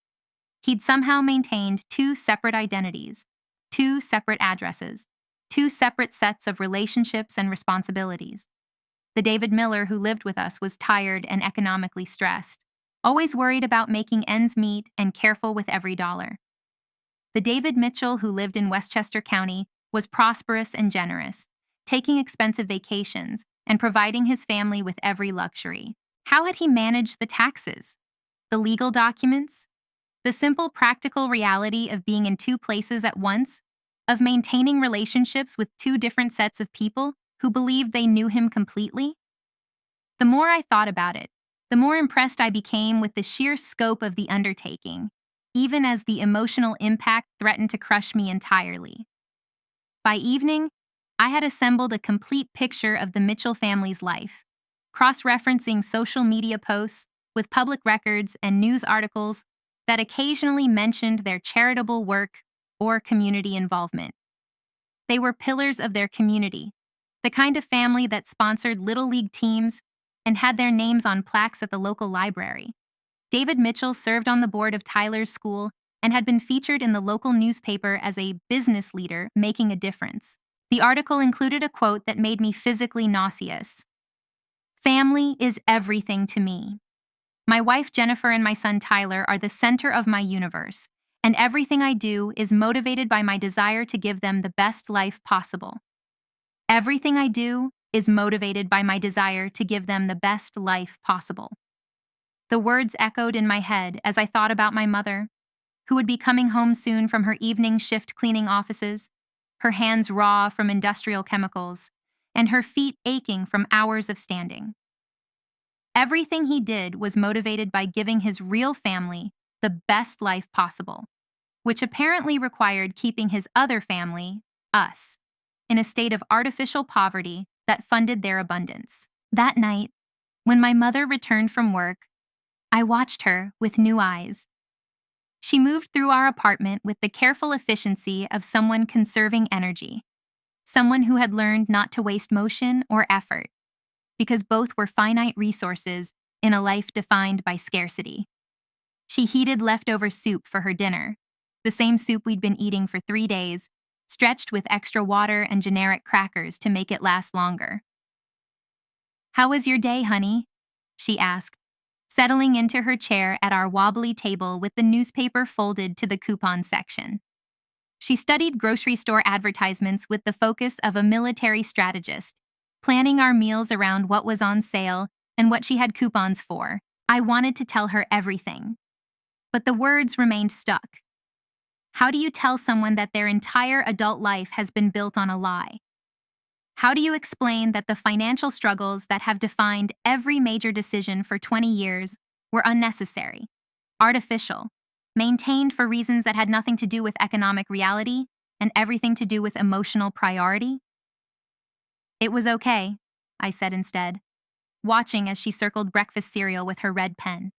He'd somehow maintained two separate identities, two separate addresses, two separate sets of relationships and responsibilities. The David Miller who lived with us was tired and economically stressed, always worried about making ends meet and careful with every dollar. The David Mitchell who lived in Westchester County was prosperous and generous, taking expensive vacations and providing his family with every luxury. How had he managed the taxes, the legal documents, the simple practical reality of being in two places at once, of maintaining relationships with two different sets of people who believed they knew him completely? The more I thought about it, the more impressed I became with the sheer scope of the undertaking, even as the emotional impact threatened to crush me entirely. By evening, I had assembled a complete picture of the Mitchell family's life, cross-referencing social media posts with public records and news articles that occasionally mentioned their charitable work or community involvement. They were pillars of their community, the kind of family that sponsored Little League teams and had their names on plaques at the local library. David Mitchell served on the board of Tyler's school and had been featured in the local newspaper as a business leader making a difference. The article included a quote that made me physically nauseous. "Family is everything to me. My wife Jennifer and my son Tyler are the center of my universe, and everything I do is motivated by my desire to give them the best life possible. Everything I do is motivated by my desire to give them the best life possible." The words echoed in my head as I thought about my mother, who would be coming home soon from her evening shift cleaning offices, her hands raw from industrial chemicals, and her feet aching from hours of standing. Everything he did was motivated by giving his real family the best life possible, which apparently required keeping his other family, us, in a state of artificial poverty that funded their abundance. That night, when my mother returned from work, I watched her with new eyes. She moved through our apartment with the careful efficiency of someone conserving energy, someone who had learned not to waste motion or effort, because both were finite resources in a life defined by scarcity. She heated leftover soup for her dinner, the same soup we'd been eating for 3 days, stretched with extra water and generic crackers to make it last longer. "How was your day, honey?" she asked, settling into her chair at our wobbly table with the newspaper folded to the coupon section. She studied grocery store advertisements with the focus of a military strategist, planning our meals around what was on sale and what she had coupons for. I wanted to tell her everything, but the words remained stuck. How do you tell someone that their entire adult life has been built on a lie? How do you explain that the financial struggles that have defined every major decision for 20 years were unnecessary, artificial, maintained for reasons that had nothing to do with economic reality and everything to do with emotional priority? "It was okay," I said instead, watching as she circled breakfast cereal with her red pen.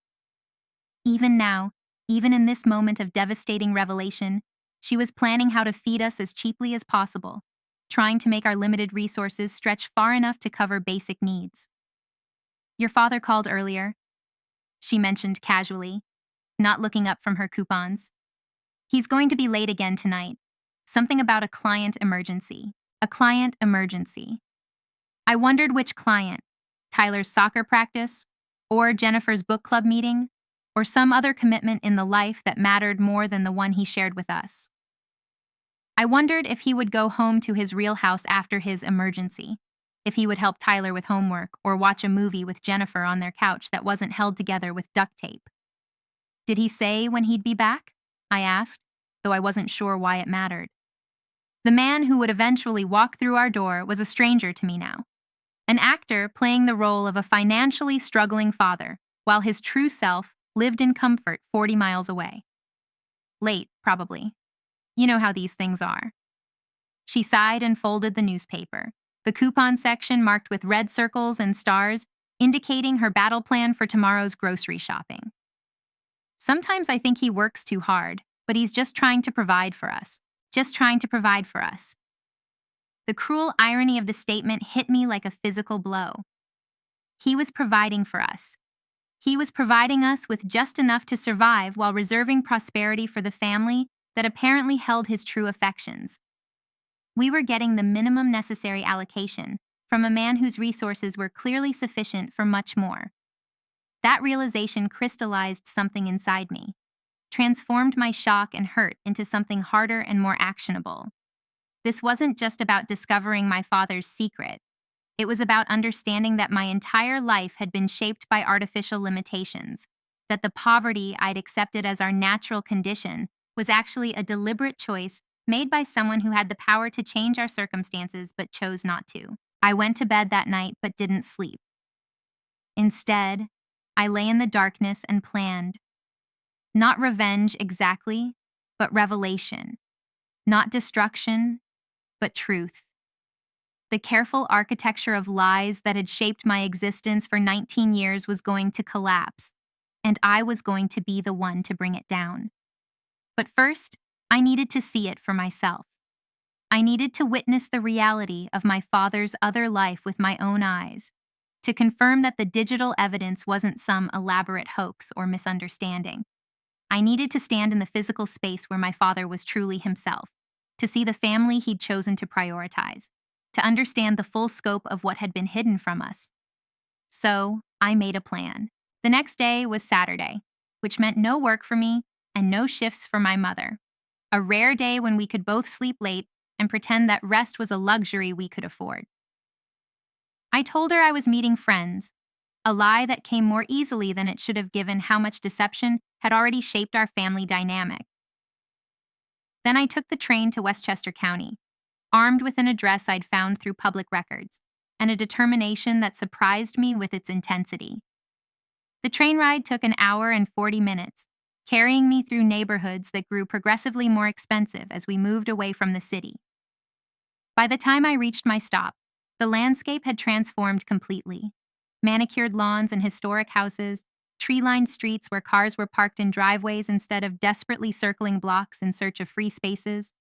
Even now, even in this moment of devastating revelation, she was planning how to feed us as cheaply as possible, trying to make our limited resources stretch far enough to cover basic needs. "Your father called earlier," she mentioned casually, not looking up from her coupons. "He's going to be late again tonight. Something about a client emergency. A client emergency." I wondered which client, Tyler's soccer practice, or Jennifer's book club meeting, or some other commitment in the life that mattered more than the one he shared with us. I wondered if he would go home to his real house after his emergency, if he would help Tyler with homework or watch a movie with Jennifer on their couch that wasn't held together with duct tape. Did he say when he'd be back? I asked, though I wasn't sure why it mattered. The man who would eventually walk through our door was a stranger to me now, an actor playing the role of a financially struggling father, while his true self lived in comfort 40 miles away. Late, probably. You know how these things are. She sighed and folded the newspaper, the coupon section marked with red circles and stars, indicating her battle plan for tomorrow's grocery shopping. "Sometimes I think he works too hard, but he's just trying to provide for us. Just trying to provide for us." The cruel irony of the statement hit me like a physical blow. He was providing for us. He was providing us with just enough to survive while reserving prosperity for the family that apparently held his true affections. We were getting the minimum necessary allocation from a man whose resources were clearly sufficient for much more. That realization crystallized something inside me, transformed my shock and hurt into something harder and more actionable. This wasn't just about discovering my father's secret. It was about understanding that my entire life had been shaped by artificial limitations, that the poverty I'd accepted as our natural condition was actually a deliberate choice made by someone who had the power to change our circumstances but chose not to. I went to bed that night but didn't sleep. Instead, I lay in the darkness and planned. Not revenge exactly, but revelation. Not destruction, but truth. The careful architecture of lies that had shaped my existence for 19 years was going to collapse, and I was going to be the one to bring it down. But first, I needed to see it for myself. I needed to witness the reality of my father's other life with my own eyes, to confirm that the digital evidence wasn't some elaborate hoax or misunderstanding. I needed to stand in the physical space where my father was truly himself, to see the family he'd chosen to prioritize, to understand the full scope of what had been hidden from us. So, I made a plan. The next day was Saturday, which meant no work for me and no shifts for my mother. A rare day when we could both sleep late and pretend that rest was a luxury we could afford. I told her I was meeting friends, a lie that came more easily than it should have given how much deception had already shaped our family dynamic. Then I took the train to Westchester County, armed with an address I'd found through public records, and a determination that surprised me with its intensity. The train ride took an hour and 40 minutes, carrying me through neighborhoods that grew progressively more expensive as we moved away from the city. By the time I reached my stop, the landscape had transformed completely. Manicured lawns and historic houses, tree-lined streets where cars were parked in driveways instead of desperately circling blocks in search of free spaces,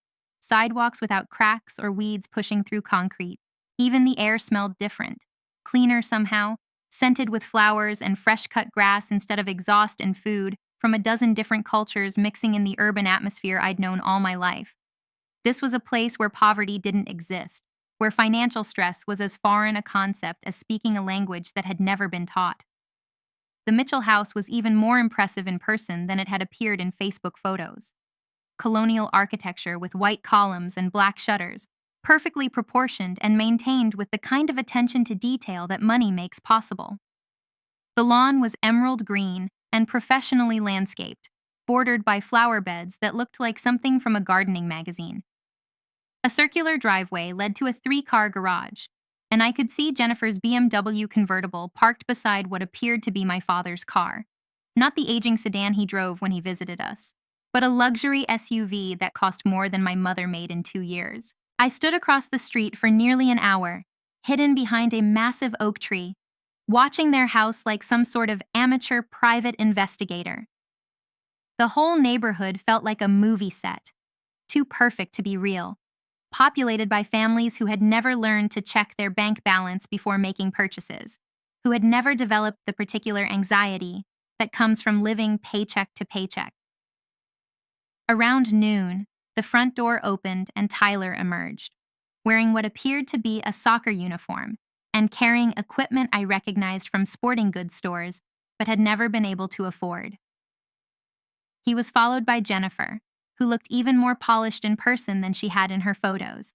sidewalks without cracks or weeds pushing through concrete. Even the air smelled different, cleaner somehow, scented with flowers and fresh-cut grass instead of exhaust and food from a dozen different cultures mixing in the urban atmosphere I'd known all my life. This was a place where poverty didn't exist, where financial stress was as foreign a concept as speaking a language that had never been taught. The Mitchell house was even more impressive in person than it had appeared in Facebook photos. Colonial architecture with white columns and black shutters, perfectly proportioned and maintained with the kind of attention to detail that money makes possible. The lawn was emerald green and professionally landscaped, bordered by flower beds that looked like something from a gardening magazine. A circular driveway led to a 3-car garage, and I could see Jennifer's BMW convertible parked beside what appeared to be my father's car. Not the aging sedan he drove when he visited us, but a luxury SUV that cost more than my mother made in 2 years. I stood across the street for nearly an hour, hidden behind a massive oak tree, watching their house like some sort of amateur private investigator. The whole neighborhood felt like a movie set, too perfect to be real, populated by families who had never learned to check their bank balance before making purchases, who had never developed the particular anxiety that comes from living paycheck to paycheck. Around noon, the front door opened and Tyler emerged, wearing what appeared to be a soccer uniform and carrying equipment I recognized from sporting goods stores but had never been able to afford. He was followed by Jennifer, who looked even more polished in person than she had in her photos.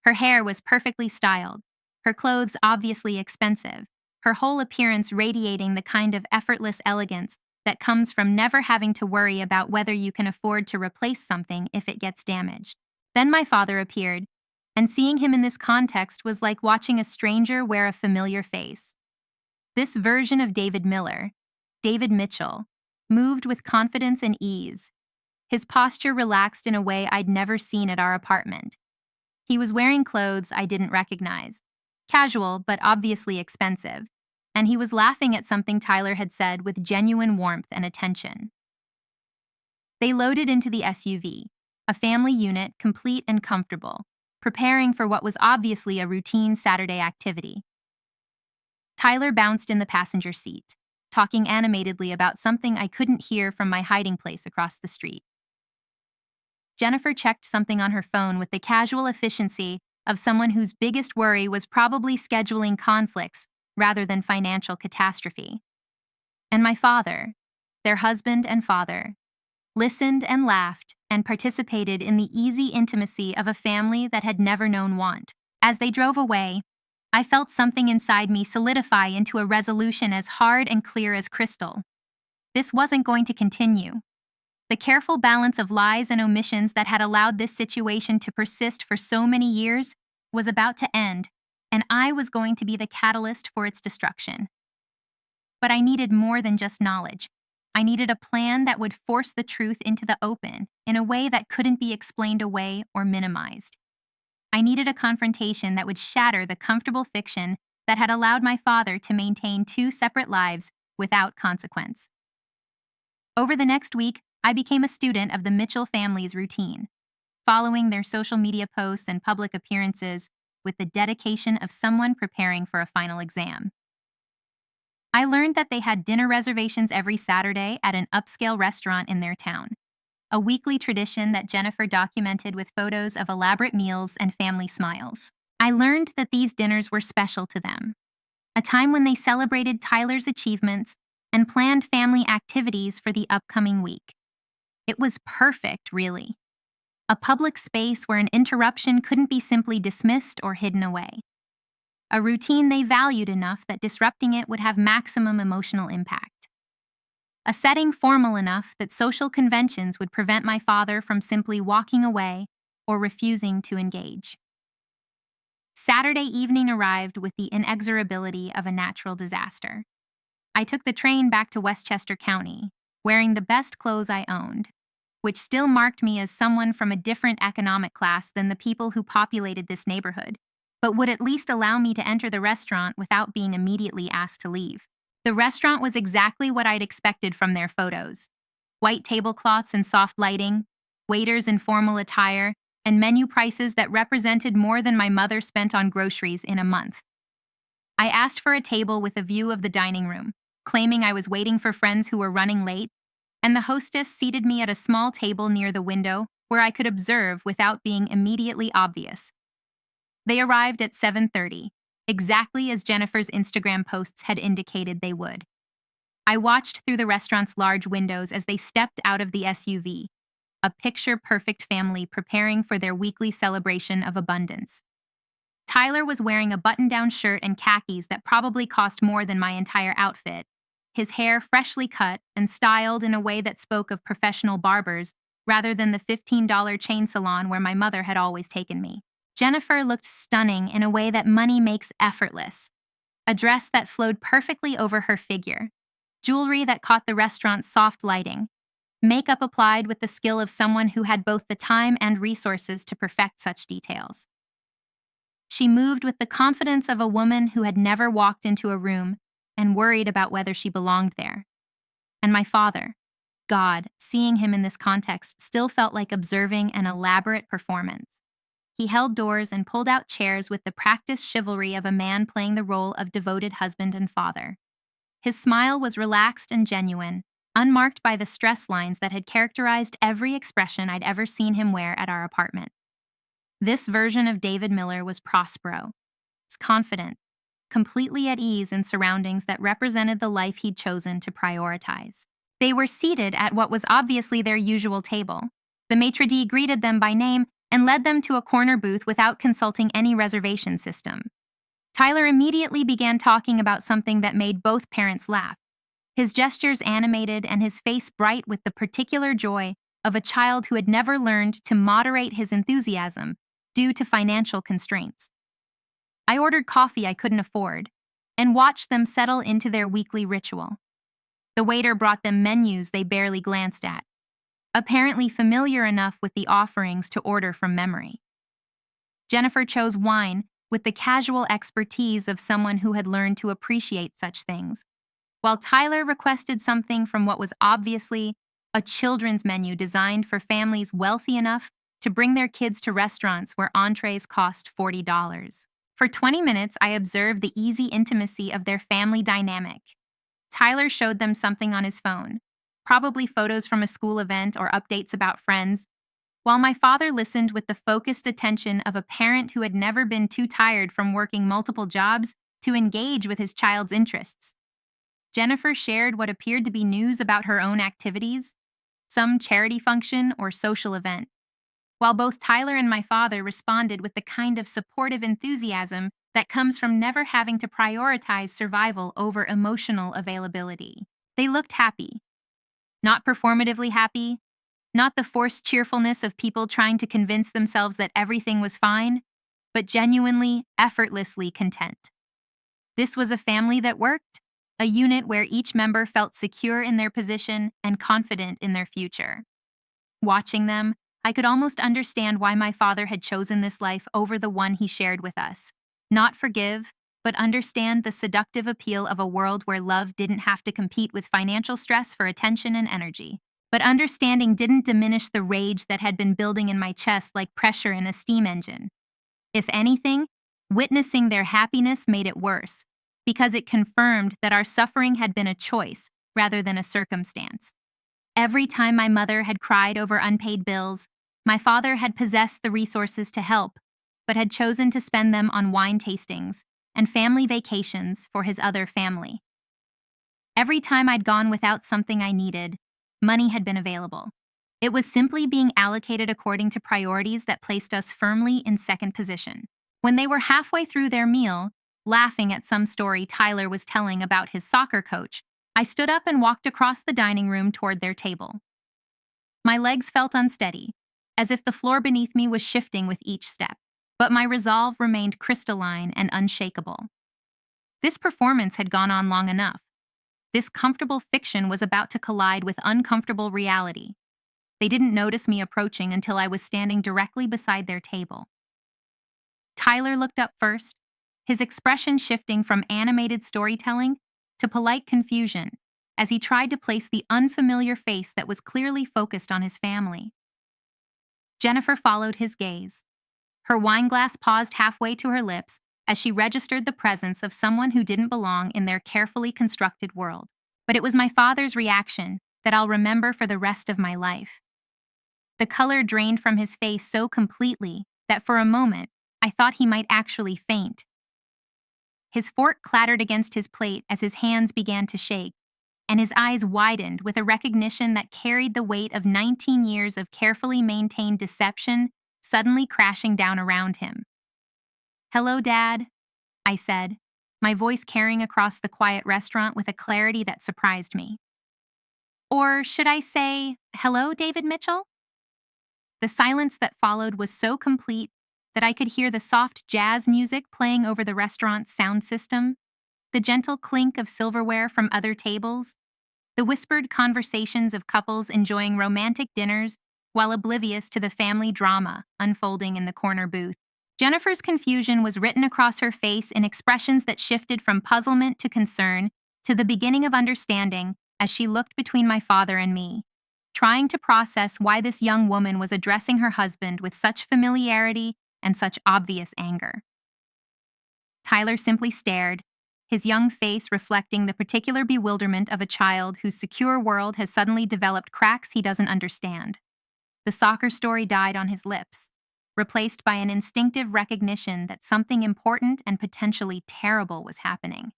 Her hair was perfectly styled, her clothes obviously expensive, her whole appearance radiating the kind of effortless elegance that comes from never having to worry about whether you can afford to replace something if it gets damaged. Then my father appeared, and seeing him in this context was like watching a stranger wear a familiar face. This version of David Miller, David Mitchell, moved with confidence and ease. His posture relaxed in a way I'd never seen at our apartment. He was wearing clothes I didn't recognize, casual but obviously expensive, and he was laughing at something Tyler had said with genuine warmth and attention. They loaded into the SUV, a family unit complete and comfortable, preparing for what was obviously a routine Saturday activity. Tyler bounced in the passenger seat, talking animatedly about something I couldn't hear from my hiding place across the street. Jennifer checked something on her phone with the casual efficiency of someone whose biggest worry was probably scheduling conflicts rather than financial catastrophe. And my father, their husband and father, listened and laughed and participated in the easy intimacy of a family that had never known want. As they drove away, I felt something inside me solidify into a resolution as hard and clear as crystal. This wasn't going to continue. The careful balance of lies and omissions that had allowed this situation to persist for so many years was about to end, and I was going to be the catalyst for its destruction. But I needed more than just knowledge. I needed a plan that would force the truth into the open in a way that couldn't be explained away or minimized. I needed a confrontation that would shatter the comfortable fiction that had allowed my father to maintain two separate lives without consequence. Over the next week, I became a student of the Mitchell family's routine, following their social media posts and public appearances with the dedication of someone preparing for a final exam. I learned that they had dinner reservations every Saturday at an upscale restaurant in their town, a weekly tradition that Jennifer documented with photos of elaborate meals and family smiles. I learned that these dinners were special to them, a time when they celebrated Tyler's achievements and planned family activities for the upcoming week. It was perfect, really. A public space where an interruption couldn't be simply dismissed or hidden away. A routine they valued enough that disrupting it would have maximum emotional impact. A setting formal enough that social conventions would prevent my father from simply walking away or refusing to engage. Saturday evening arrived with the inexorability of a natural disaster. I took the train back to Westchester County, wearing the best clothes I owned, which still marked me as someone from a different economic class than the people who populated this neighborhood, but would at least allow me to enter the restaurant without being immediately asked to leave. The restaurant was exactly what I'd expected from their photos. White tablecloths and soft lighting, waiters in formal attire, and menu prices that represented more than my mother spent on groceries in a month. I asked for a table with a view of the dining room, claiming I was waiting for friends who were running late, and the hostess seated me at a small table near the window where I could observe without being immediately obvious. They arrived at 7:30, exactly as Jennifer's Instagram posts had indicated they would. I watched through the restaurant's large windows as they stepped out of the SUV, a picture-perfect family preparing for their weekly celebration of abundance. Tyler was wearing a button-down shirt and khakis that probably cost more than my entire outfit, his hair freshly cut and styled in a way that spoke of professional barbers rather than the $15 chain salon where my mother had always taken me. Jennifer looked stunning in a way that money makes effortless. A dress that flowed perfectly over her figure, jewelry that caught the restaurant's soft lighting, makeup applied with the skill of someone who had both the time and resources to perfect such details. She moved with the confidence of a woman who had never walked into a room and worried about whether she belonged there. And my father, God, seeing him in this context, still felt like observing an elaborate performance. He held doors and pulled out chairs with the practiced chivalry of a man playing the role of devoted husband and father. His smile was relaxed and genuine, unmarked by the stress lines that had characterized every expression I'd ever seen him wear at our apartment. This version of David Miller was Prospero, confident, completely at ease in surroundings that represented the life he'd chosen to prioritize. They were seated at what was obviously their usual table. The maitre d' greeted them by name and led them to a corner booth without consulting any reservation system. Tyler immediately began talking about something that made both parents laugh, his gestures animated and his face bright with the particular joy of a child who had never learned to moderate his enthusiasm due to financial constraints. I ordered coffee I couldn't afford and watched them settle into their weekly ritual. The waiter brought them menus they barely glanced at, apparently familiar enough with the offerings to order from memory. Jennifer chose wine with the casual expertise of someone who had learned to appreciate such things, while Tyler requested something from what was obviously a children's menu designed for families wealthy enough to bring their kids to restaurants where entrees cost $40. For 20 minutes, I observed the easy intimacy of their family dynamic, Tyler showed them something on his phone, probably photos from a school event or updates about friends, while my father listened with the focused attention of a parent who had never been too tired from working multiple jobs to engage with his child's interests. Jennifer shared what appeared to be news about her own activities, some charity function or social event, while both Tyler and my father responded with the kind of supportive enthusiasm that comes from never having to prioritize survival over emotional availability. They looked happy. Not performatively happy, not the forced cheerfulness of people trying to convince themselves that everything was fine, but genuinely, effortlessly content. This was a family that worked, a unit where each member felt secure in their position and confident in their future. Watching them, I could almost understand why my father had chosen this life over the one he shared with us. Not forgive, but understand the seductive appeal of a world where love didn't have to compete with financial stress for attention and energy. But understanding didn't diminish the rage that had been building in my chest like pressure in a steam engine. If anything, witnessing their happiness made it worse, because it confirmed that our suffering had been a choice rather than a circumstance. Every time my mother had cried over unpaid bills, my father had possessed the resources to help, but had chosen to spend them on wine tastings and family vacations for his other family. Every time I'd gone without something I needed, money had been available. It was simply being allocated according to priorities that placed us firmly in second position. When they were halfway through their meal, laughing at some story Tyler was telling about his soccer coach, I stood up and walked across the dining room toward their table. My legs felt unsteady, as if the floor beneath me was shifting with each step, but my resolve remained crystalline and unshakable. This performance had gone on long enough. This comfortable fiction was about to collide with uncomfortable reality. They didn't notice me approaching until I was standing directly beside their table. Tyler looked up first, his expression shifting from animated storytelling to polite confusion as he tried to place the unfamiliar face that was clearly focused on his family. Jennifer followed his gaze. Her wineglass paused halfway to her lips as she registered the presence of someone who didn't belong in their carefully constructed world. But it was my father's reaction that I'll remember for the rest of my life. The color drained from his face so completely that for a moment I thought he might actually faint. His fork clattered against his plate as his hands began to shake, and his eyes widened with a recognition that carried the weight of 19 years of carefully maintained deception suddenly crashing down around him. "Hello, Dad," I said, my voice carrying across the quiet restaurant with a clarity that surprised me. Or should I say, "Hello, David Mitchell?" The silence that followed was so complete that I could hear the soft jazz music playing over the restaurant's sound system, the gentle clink of silverware from other tables, the whispered conversations of couples enjoying romantic dinners while oblivious to the family drama unfolding in the corner booth. Jennifer's confusion was written across her face in expressions that shifted from puzzlement to concern to the beginning of understanding as she looked between my father and me, trying to process why this young woman was addressing her husband with such familiarity and such obvious anger. Tyler simply stared, his young face reflecting the particular bewilderment of a child whose secure world has suddenly developed cracks he doesn't understand. The soccer story died on his lips, replaced by an instinctive recognition that something important and potentially terrible was happening,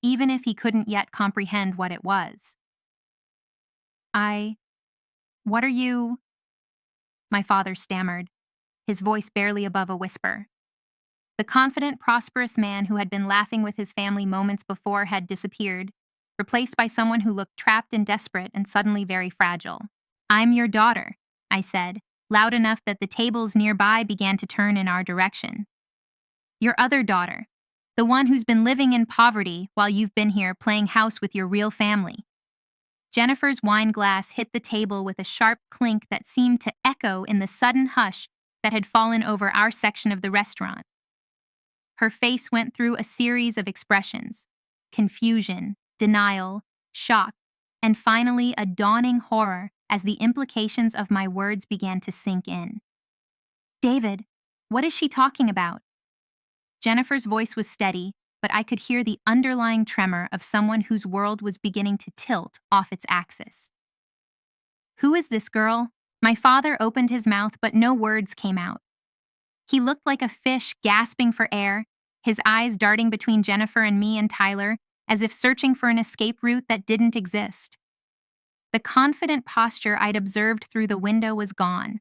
even if he couldn't yet comprehend what it was. What are you? My father stammered, his voice barely above a whisper. The confident, prosperous man who had been laughing with his family moments before had disappeared, replaced by someone who looked trapped and desperate and suddenly very fragile. "I'm your daughter," I said, loud enough that the tables nearby began to turn in our direction. "Your other daughter, the one who's been living in poverty while you've been here playing house with your real family." Jennifer's wine glass hit the table with a sharp clink that seemed to echo in the sudden hush that had fallen over our section of the restaurant. Her face went through a series of expressions: confusion, denial, shock, and finally a dawning horror as the implications of my words began to sink in. "David, what is she talking about?" Jennifer's voice was steady, but I could hear the underlying tremor of someone whose world was beginning to tilt off its axis. "Who is this girl?" My father opened his mouth, but no words came out. He looked like a fish gasping for air, his eyes darting between Jennifer and me and Tyler, as if searching for an escape route that didn't exist. The confident posture I'd observed through the window was gone,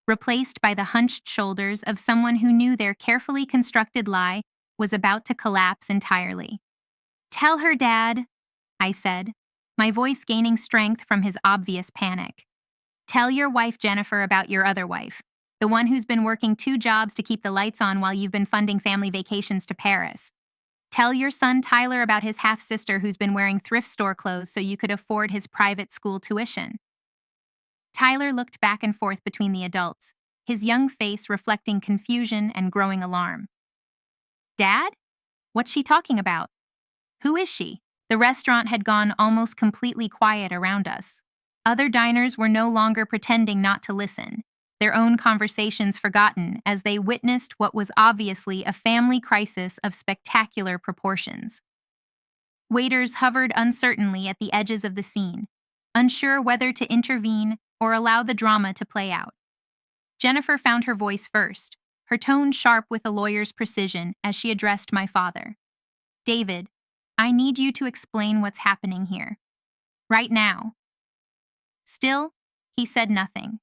replaced by the hunched shoulders of someone who knew their carefully constructed lie was about to collapse entirely. "Tell her, Dad," I said, my voice gaining strength from his obvious panic. "Tell your wife Jennifer about your other wife, the one who's been working 2 jobs to keep the lights on while you've been funding family vacations to Paris. Tell your son Tyler about his half-sister who's been wearing thrift store clothes so you could afford his private school tuition." Tyler looked back and forth between the adults, his young face reflecting confusion and growing alarm. "Dad? What's she talking about? Who is she?" The restaurant had gone almost completely quiet around us. Other diners were no longer pretending not to listen, their own conversations forgotten as they witnessed what was obviously a family crisis of spectacular proportions. Waiters hovered uncertainly at the edges of the scene, unsure whether to intervene or allow the drama to play out. Jennifer found her voice first, her tone sharp with a lawyer's precision as she addressed my father. "David, I need you to explain what's happening here. Right now." Still, he said nothing,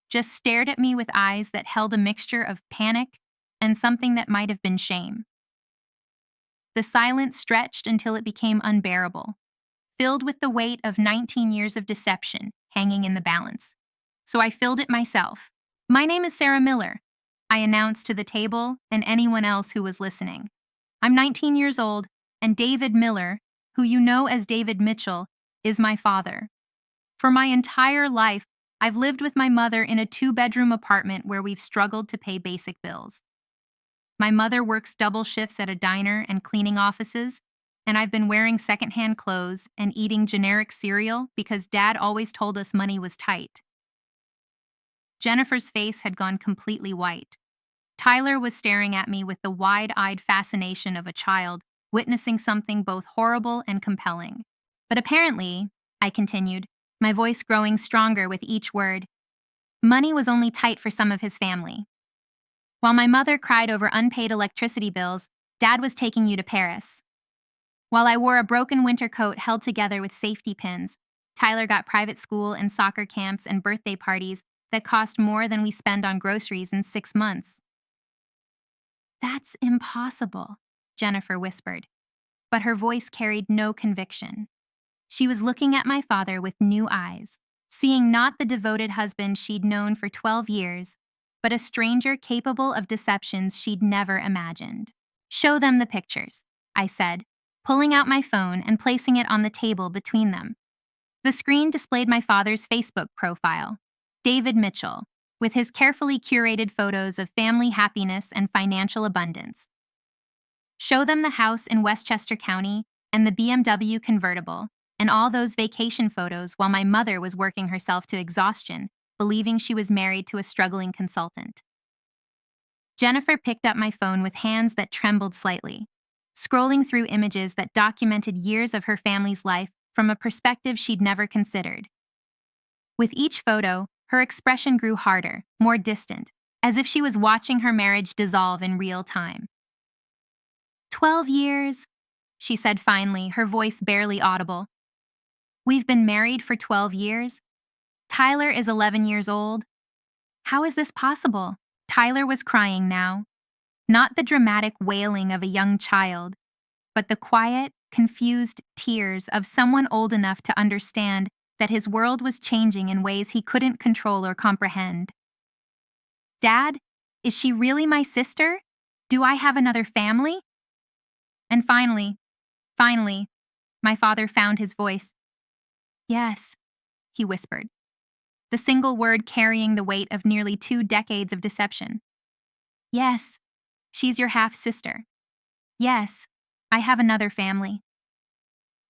just stared at me with eyes that held a mixture of panic and something that might have been shame. The silence stretched until it became unbearable, filled with the weight of 19 years of deception hanging in the balance. So I filled it myself. "My name is Sarah Miller," I announced to the table and anyone else who was listening. "I'm 19 years old, and David Miller, who you know as David Mitchell, is my father. For my entire life, I've lived with my mother in a 2-bedroom apartment where we've struggled to pay basic bills. My mother works double shifts at a diner and cleaning offices, and I've been wearing secondhand clothes and eating generic cereal because Dad always told us money was tight." Jennifer's face had gone completely white. Tyler was staring at me with the wide-eyed fascination of a child witnessing something both horrible and compelling. "But apparently," I continued, my voice growing stronger with each word, "money was only tight for some of his family. While my mother cried over unpaid electricity bills, Dad was taking you to Paris. While I wore a broken winter coat held together with safety pins, Tyler got private school and soccer camps and birthday parties that cost more than we spend on groceries in 6 months." "That's impossible," Jennifer whispered, but her voice carried no conviction. She was looking at my father with new eyes, seeing not the devoted husband she'd known for 12 years, but a stranger capable of deceptions she'd never imagined. "Show them the pictures," I said, pulling out my phone and placing it on the table between them. The screen displayed my father's Facebook profile, David Mitchell, with his carefully curated photos of family happiness and financial abundance. "Show them the house in Westchester County and the BMW convertible, and all those vacation photos while my mother was working herself to exhaustion, believing she was married to a struggling consultant." Jennifer picked up my phone with hands that trembled slightly, scrolling through images that documented years of her family's life from a perspective she'd never considered. With each photo, her expression grew harder, more distant, as if she was watching her marriage dissolve in real time. 12 years, she said finally, her voice barely audible. "We've been married for 12 years. Tyler is 11 years old. How is this possible?" Tyler was crying now, not the dramatic wailing of a young child, but the quiet, confused tears of someone old enough to understand that his world was changing in ways he couldn't control or comprehend. "Dad, is she really my sister? Do I have another family?" And finally, my father found his voice. "Yes," he whispered, the single word carrying the weight of nearly 2 decades of deception. "Yes, she's your half-sister. Yes, I have another family."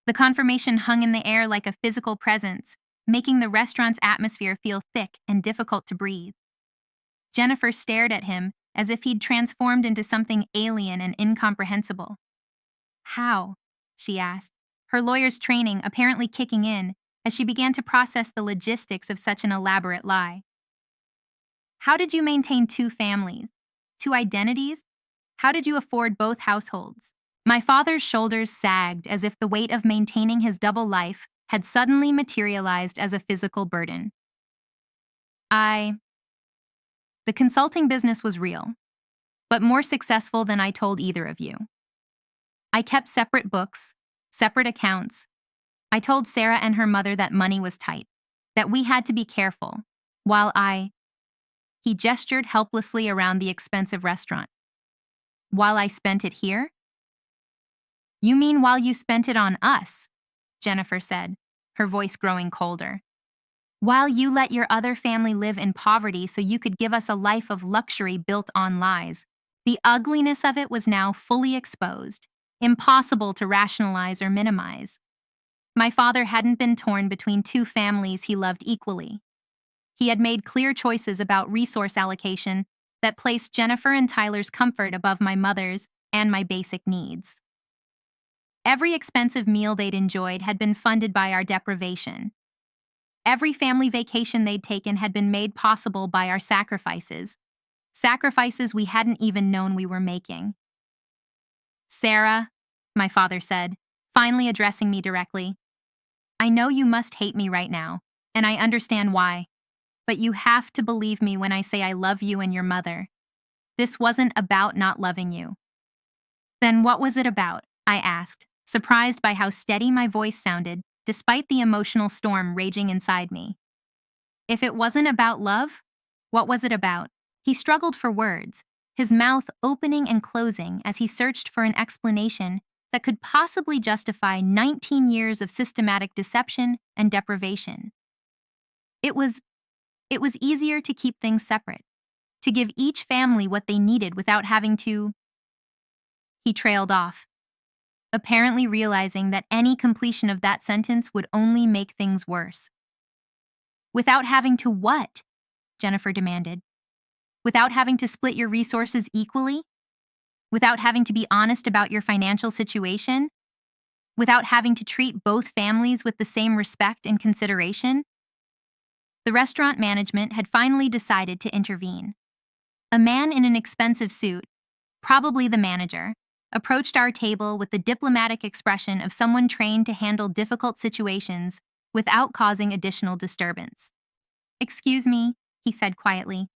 The confirmation hung in the air like a physical presence, making the restaurant's atmosphere feel thick and difficult to breathe. Jennifer stared at him as if he'd transformed into something alien and incomprehensible. How? She asked, her lawyer's training apparently kicking in as she began to process the logistics of such an elaborate lie. How did you maintain two families? Two identities? How did you afford both households? My father's shoulders sagged as if the weight of maintaining his double life had suddenly materialized as a physical burden. I. The consulting business was real, but more successful than I told either of you. I kept separate books, separate accounts. I told Sarah and her mother that money was tight, that we had to be careful, while he gestured helplessly around the expensive restaurant. While I spent it here? You mean while you spent it on us? Jennifer said, her voice growing colder. While you let your other family live in poverty so you could give us a life of luxury built on lies. The ugliness of it was now fully exposed, impossible to rationalize or minimize. My father hadn't been torn between two families he loved equally. He had made clear choices about resource allocation that placed Jennifer and Tyler's comfort above my mother's and my basic needs. Every expensive meal they'd enjoyed had been funded by our deprivation. Every family vacation they'd taken had been made possible by our sacrifices we hadn't even known we were making. Sarah, my father said, finally addressing me directly, I know you must hate me right now, and I understand why, but you have to believe me when I say I love you and your mother. This wasn't about not loving you. Then what was it about? I asked, surprised by how steady my voice sounded, despite the emotional storm raging inside me. If it wasn't about love, what was it about? He struggled for words, his mouth opening and closing as he searched for an explanation that could possibly justify 19 years of systematic deception and deprivation. It was easier to keep things separate, to give each family what they needed without having to. He trailed off, apparently realizing that any completion of that sentence would only make things worse. Without having to what? Jennifer demanded. Without having to split your resources equally? Without having to be honest about your financial situation? Without having to treat both families with the same respect and consideration? The restaurant management had finally decided to intervene. A man in an expensive suit, probably the manager, approached our table with the diplomatic expression of someone trained to handle difficult situations without causing additional disturbance. Excuse me, he said quietly,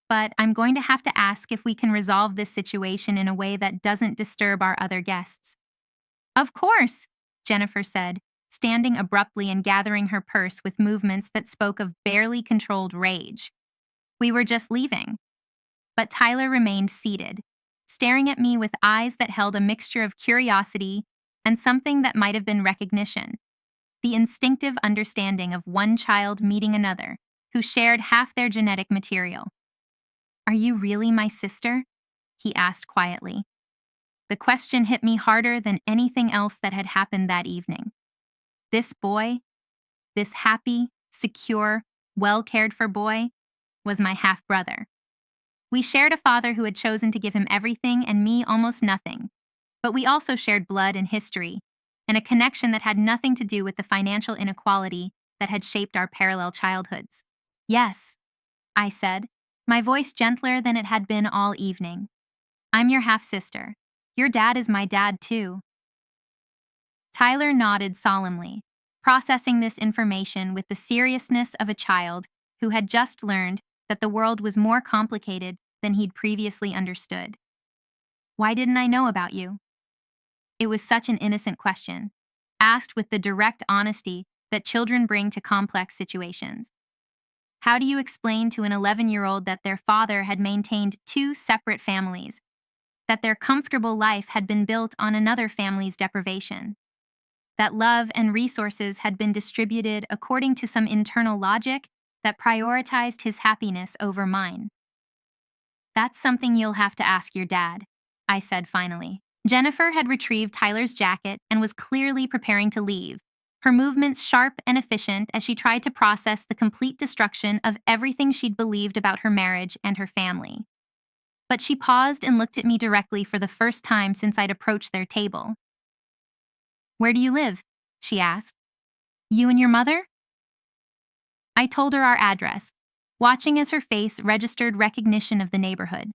but I'm going to have to ask if we can resolve this situation in a way that doesn't disturb our other guests. Of course, Jennifer said, standing abruptly and gathering her purse with movements that spoke of barely controlled rage. We were just leaving. But Tyler remained seated, staring at me with eyes that held a mixture of curiosity and something that might have been recognition, the instinctive understanding of one child meeting another who shared half their genetic material. Are you really my sister? He asked quietly. The question hit me harder than anything else that had happened that evening. This boy, this happy, secure, well-cared-for boy, was my half-brother. We shared a father who had chosen to give him everything and me almost nothing, but we also shared blood and history, and a connection that had nothing to do with the financial inequality that had shaped our parallel childhoods. Yes, I said, my voice gentler than it had been all evening. I'm your half-sister. Your dad is my dad, too. Tyler nodded solemnly, processing this information with the seriousness of a child who had just learned that the world was more complicated than he'd previously understood. Why didn't I know about you? It was such an innocent question, asked with the direct honesty that children bring to complex situations. How do you explain to an 11-year-old that their father had maintained two separate families, that their comfortable life had been built on another family's deprivation, that love and resources had been distributed according to some internal logic that prioritized his happiness over mine? That's something you'll have to ask your dad, I said finally. Jennifer had retrieved Tyler's jacket and was clearly preparing to leave, her movements sharp and efficient as she tried to process the complete destruction of everything she'd believed about her marriage and her family. But she paused and looked at me directly for the first time since I'd approached their table. Where do you live? She asked. You and your mother? I told her our address, watching as her face registered recognition of the neighborhood.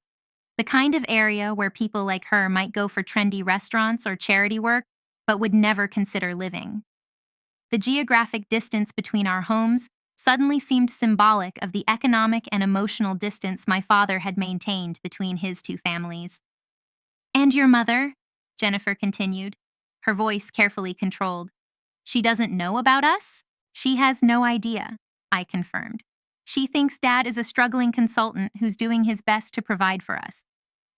The kind of area where people like her might go for trendy restaurants or charity work, but would never consider living. The geographic distance between our homes suddenly seemed symbolic of the economic and emotional distance my father had maintained between his two families. And your mother? Jennifer continued, her voice carefully controlled. She doesn't know about us? She has no idea, I confirmed. She thinks Dad is a struggling consultant who's doing his best to provide for us.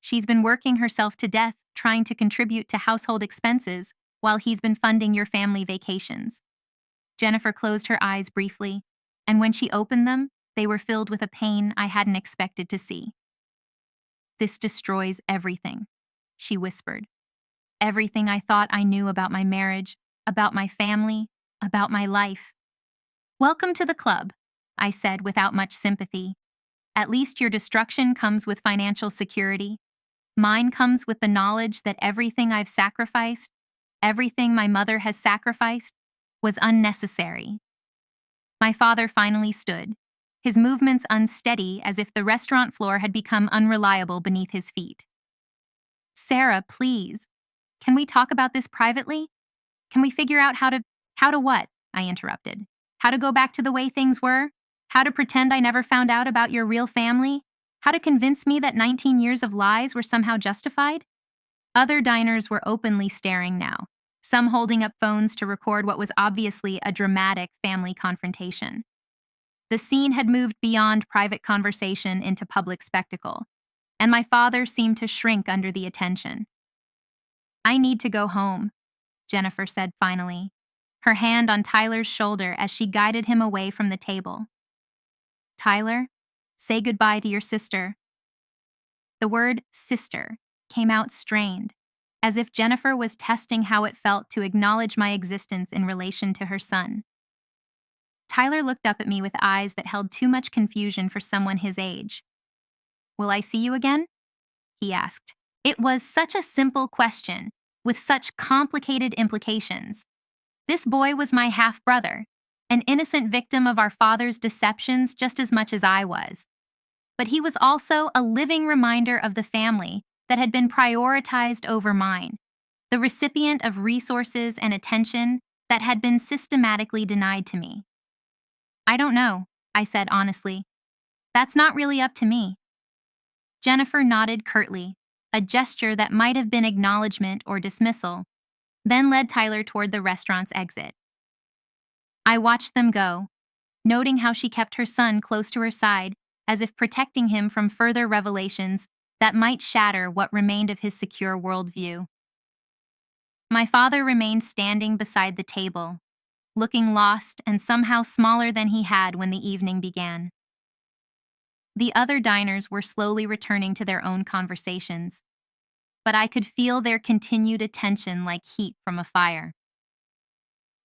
She's been working herself to death trying to contribute to household expenses while he's been funding your family vacations. Jennifer closed her eyes briefly, and when she opened them, they were filled with a pain I hadn't expected to see. This destroys everything, she whispered. Everything I thought I knew about my marriage, about my family, about my life. Welcome to the club, I said without much sympathy. At least your destruction comes with financial security. Mine comes with the knowledge that everything I've sacrificed, everything my mother has sacrificed, was unnecessary. My father finally stood, his movements unsteady as if the restaurant floor had become unreliable beneath his feet. Sarah, please. Can we talk about this privately? Can we figure out how to what? I interrupted. How to go back to the way things were? How to pretend I never found out about your real family? How to convince me that 19 years of lies were somehow justified? Other diners were openly staring now, some holding up phones to record what was obviously a dramatic family confrontation. The scene had moved beyond private conversation into public spectacle, and my father seemed to shrink under the attention. I need to go home, Jennifer said finally, her hand on Tyler's shoulder as she guided him away from the table. Tyler, say goodbye to your sister. The word sister came out strained, as if Jennifer was testing how it felt to acknowledge my existence in relation to her son. Tyler looked up at me with eyes that held too much confusion for someone his age. Will I see you again? He asked. It was such a simple question, with such complicated implications. This boy was my half-brother, an innocent victim of our father's deceptions just as much as I was. But he was also a living reminder of the family that had been prioritized over mine, the recipient of resources and attention that had been systematically denied to me. I don't know, I said honestly. That's not really up to me. Jennifer nodded curtly, a gesture that might have been acknowledgement or dismissal, then led Tyler toward the restaurant's exit. I watched them go, noting how she kept her son close to her side as if protecting him from further revelations that might shatter what remained of his secure worldview. My father remained standing beside the table, looking lost and somehow smaller than he had when the evening began. The other diners were slowly returning to their own conversations, but I could feel their continued attention like heat from a fire.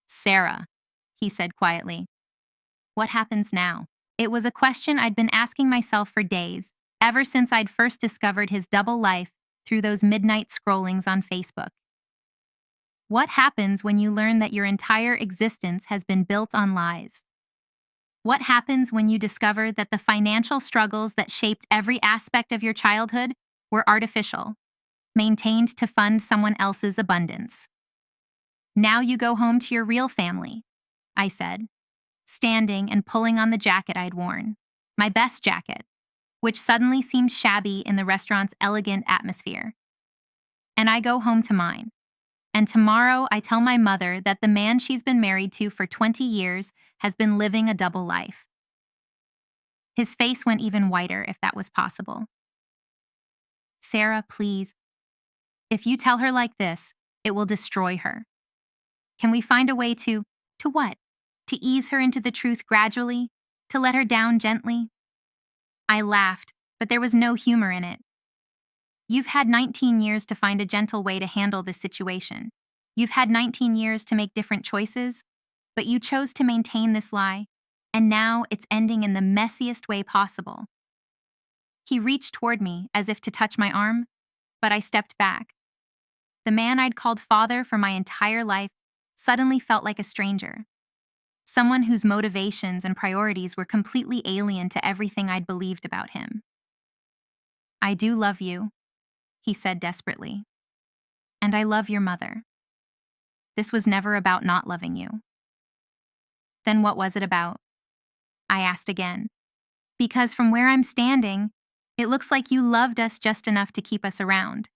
Sarah, he said quietly, what happens now? It was a question I'd been asking myself for days, ever since I'd first discovered his double life through those midnight scrollings on Facebook. What happens when you learn that your entire existence has been built on lies? What happens when you discover that the financial struggles that shaped every aspect of your childhood were artificial, maintained to fund someone else's abundance? Now you go home to your real family, I said, standing and pulling on the jacket I'd worn, my best jacket, which suddenly seemed shabby in the restaurant's elegant atmosphere. And I go home to mine. And tomorrow I tell my mother that the man she's been married to for 20 years has been living a double life. His face went even whiter if that was possible. Sarah, please. If you tell her like this, it will destroy her. Can we find a way to what? To ease her into the truth gradually? To let her down gently? I laughed, but there was no humor in it. You've had 19 years to find a gentle way to handle this situation. You've had 19 years to make different choices, but you chose to maintain this lie, and now it's ending in the messiest way possible. He reached toward me as if to touch my arm, but I stepped back. The man I'd called father for my entire life suddenly felt like a stranger, someone whose motivations and priorities were completely alien to everything I'd believed about him. "I do love you," he said desperately. "And I love your mother. This was never about not loving you." "Then what was it about?" I asked again. "Because from where I'm standing, it looks like you loved us just enough to keep us around,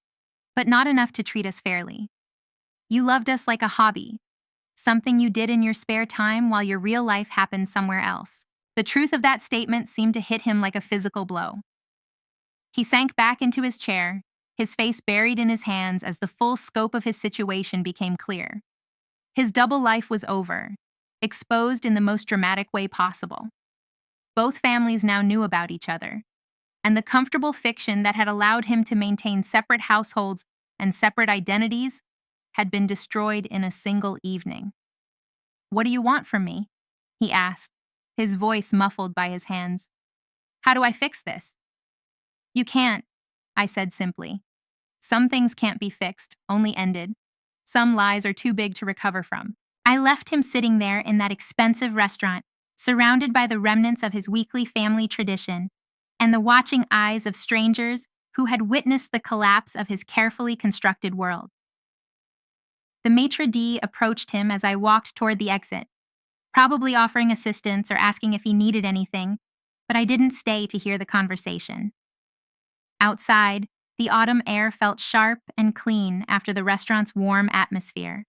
but not enough to treat us fairly. You loved us like a hobby, something you did in your spare time while your real life happened somewhere else." The truth of that statement seemed to hit him like a physical blow. He sank back into his chair, his face buried in his hands as the full scope of his situation became clear. His double life was over, exposed in the most dramatic way possible. Both families now knew about each other, and the comfortable fiction that had allowed him to maintain separate households and separate identities had been destroyed in a single evening. "What do you want from me?" he asked, his voice muffled by his hands. "How do I fix this?" "You can't," I said simply. "Some things can't be fixed, only ended. Some lies are too big to recover from." I left him sitting there in that expensive restaurant, surrounded by the remnants of his weekly family tradition, and the watching eyes of strangers who had witnessed the collapse of his carefully constructed world. The maitre d' approached him as I walked toward the exit, probably offering assistance or asking if he needed anything, but I didn't stay to hear the conversation. Outside, the autumn air felt sharp and clean after the restaurant's warm atmosphere.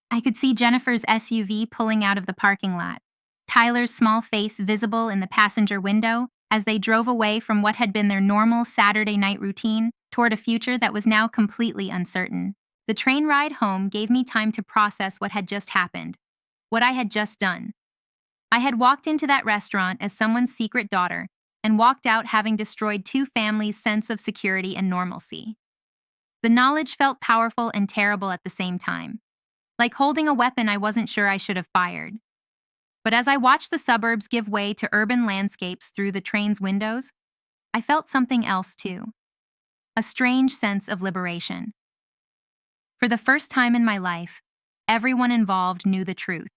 I could see Jennifer's SUV pulling out of the parking lot, Tyler's small face visible in the passenger window as they drove away from what had been their normal Saturday night routine toward a future that was now completely uncertain. The train ride home gave me time to process what had just happened, what I had just done. I had walked into that restaurant as someone's secret daughter and walked out having destroyed two families' sense of security and normalcy. The knowledge felt powerful and terrible at the same time, like holding a weapon I wasn't sure I should have fired. But as I watched the suburbs give way to urban landscapes through the train's windows, I felt something else too, a strange sense of liberation. For the first time in my life, everyone involved knew the truth.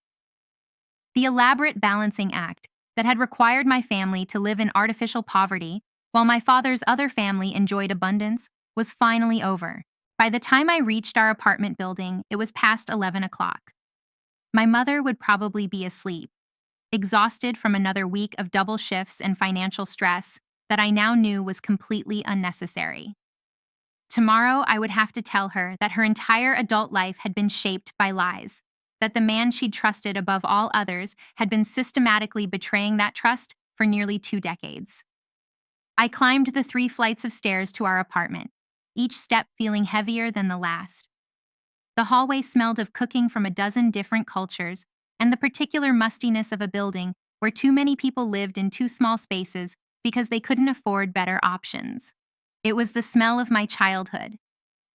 The elaborate balancing act that had required my family to live in artificial poverty while my father's other family enjoyed abundance was finally over. By the time I reached our apartment building, it was past 11 o'clock. My mother would probably be asleep, exhausted from another week of double shifts and financial stress that I now knew was completely unnecessary. Tomorrow, I would have to tell her that her entire adult life had been shaped by lies, that the man she'd trusted above all others had been systematically betraying that trust for nearly 2 decades. I climbed the 3 flights of stairs to our apartment, each step feeling heavier than the last. The hallway smelled of cooking from a dozen different cultures and the particular mustiness of a building where too many people lived in too small spaces because they couldn't afford better options. It was the smell of my childhood,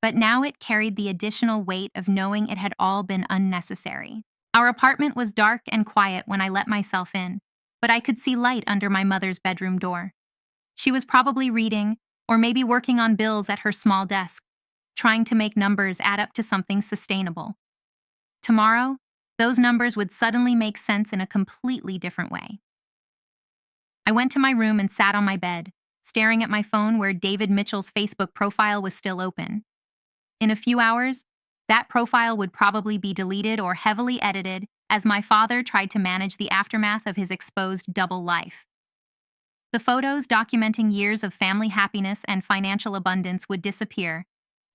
but now it carried the additional weight of knowing it had all been unnecessary. Our apartment was dark and quiet when I let myself in, but I could see light under my mother's bedroom door. She was probably reading, or maybe working on bills at her small desk, trying to make numbers add up to something sustainable. Tomorrow, those numbers would suddenly make sense in a completely different way. I went to my room and sat on my bed, staring at my phone where David Mitchell's Facebook profile was still open. In a few hours, that profile would probably be deleted or heavily edited as my father tried to manage the aftermath of his exposed double life. The photos documenting years of family happiness and financial abundance would disappear,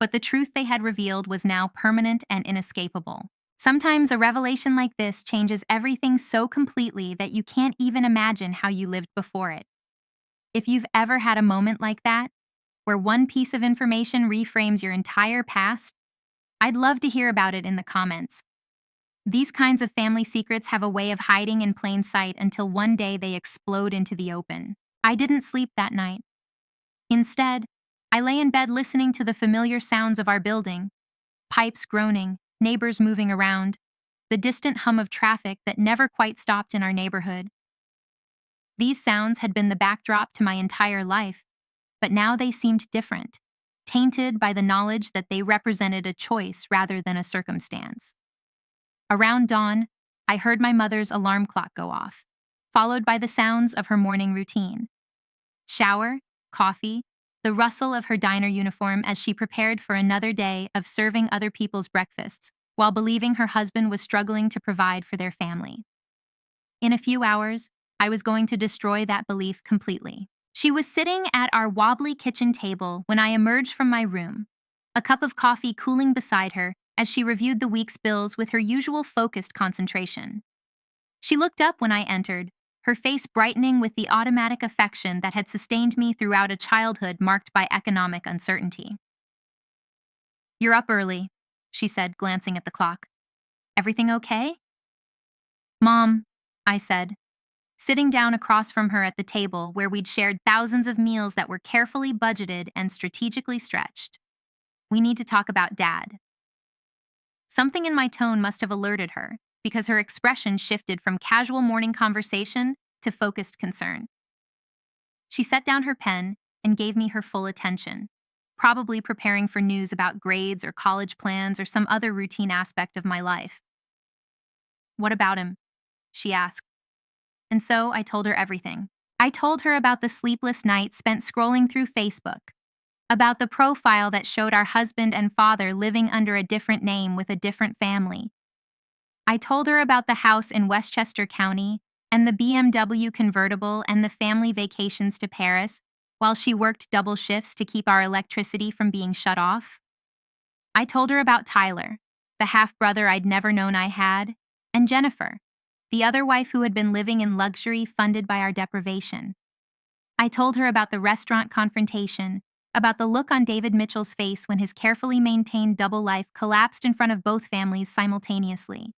but the truth they had revealed was now permanent and inescapable. Sometimes a revelation like this changes everything so completely that you can't even imagine how you lived before it. If you've ever had a moment like that, where one piece of information reframes your entire past, I'd love to hear about it in the comments. These kinds of family secrets have a way of hiding in plain sight until one day they explode into the open. I didn't sleep that night. Instead, I lay in bed listening to the familiar sounds of our building, pipes groaning, neighbors moving around, the distant hum of traffic that never quite stopped in our neighborhood. These sounds had been the backdrop to my entire life, but now they seemed different, tainted by the knowledge that they represented a choice rather than a circumstance. Around dawn, I heard my mother's alarm clock go off, followed by the sounds of her morning routine. Shower, coffee, the rustle of her diner uniform as she prepared for another day of serving other people's breakfasts, while believing her husband was struggling to provide for their family. In a few hours, I was going to destroy that belief completely. She was sitting at our wobbly kitchen table when I emerged from my room, a cup of coffee cooling beside her as she reviewed the week's bills with her usual focused concentration. She looked up when I entered, her face brightening with the automatic affection that had sustained me throughout a childhood marked by economic uncertainty. "You're up early," she said, glancing at the clock. "Everything okay?" "Mom," I said, sitting down across from her at the table where we'd shared thousands of meals that were carefully budgeted and strategically stretched. "We need to talk about Dad." Something in my tone must have alerted her, because her expression shifted from casual morning conversation to focused concern. She set down her pen and gave me her full attention, probably preparing for news about grades or college plans or some other routine aspect of my life. "What about him?" she asked. And so I told her everything. I told her about the sleepless nights spent scrolling through Facebook, about the profile that showed our husband and father living under a different name with a different family. I told her about the house in Westchester County and the BMW convertible and the family vacations to Paris while she worked double shifts to keep our electricity from being shut off. I told her about Tyler, the half-brother I'd never known I had, and Jennifer, the other wife who had been living in luxury funded by our deprivation. I told her about the restaurant confrontation, about the look on David Mitchell's face when his carefully maintained double life collapsed in front of both families simultaneously.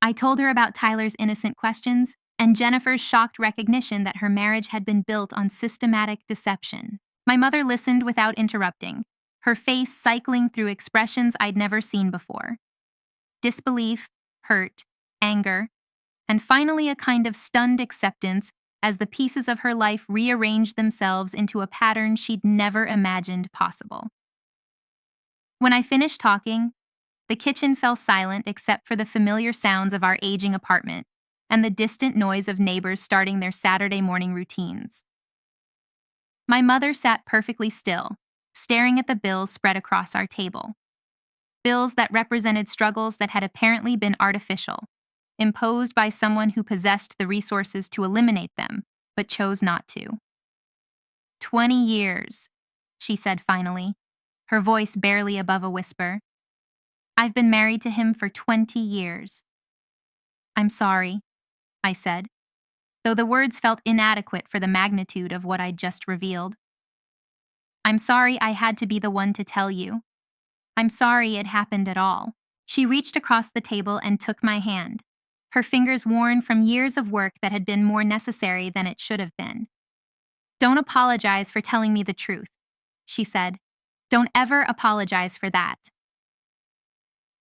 I told her about Tyler's innocent questions and Jennifer's shocked recognition that her marriage had been built on systematic deception. My mother listened without interrupting, her face cycling through expressions I'd never seen before. Disbelief, hurt, anger, and finally a kind of stunned acceptance as the pieces of her life rearranged themselves into a pattern she'd never imagined possible. When I finished talking, the kitchen fell silent except for the familiar sounds of our aging apartment and the distant noise of neighbors starting their Saturday morning routines. My mother sat perfectly still, staring at the bills spread across our table. Bills that represented struggles that had apparently been artificial, imposed by someone who possessed the resources to eliminate them, but chose not to. 20 years, she said finally, her voice barely above a whisper. "I've been married to him for 20 years. "I'm sorry," I said, though the words felt inadequate for the magnitude of what I'd just revealed. "I'm sorry I had to be the one to tell you. I'm sorry it happened at all." She reached across the table and took my hand, her fingers worn from years of work that had been more necessary than it should have been. "Don't apologize for telling me the truth," she said. "Don't ever apologize for that."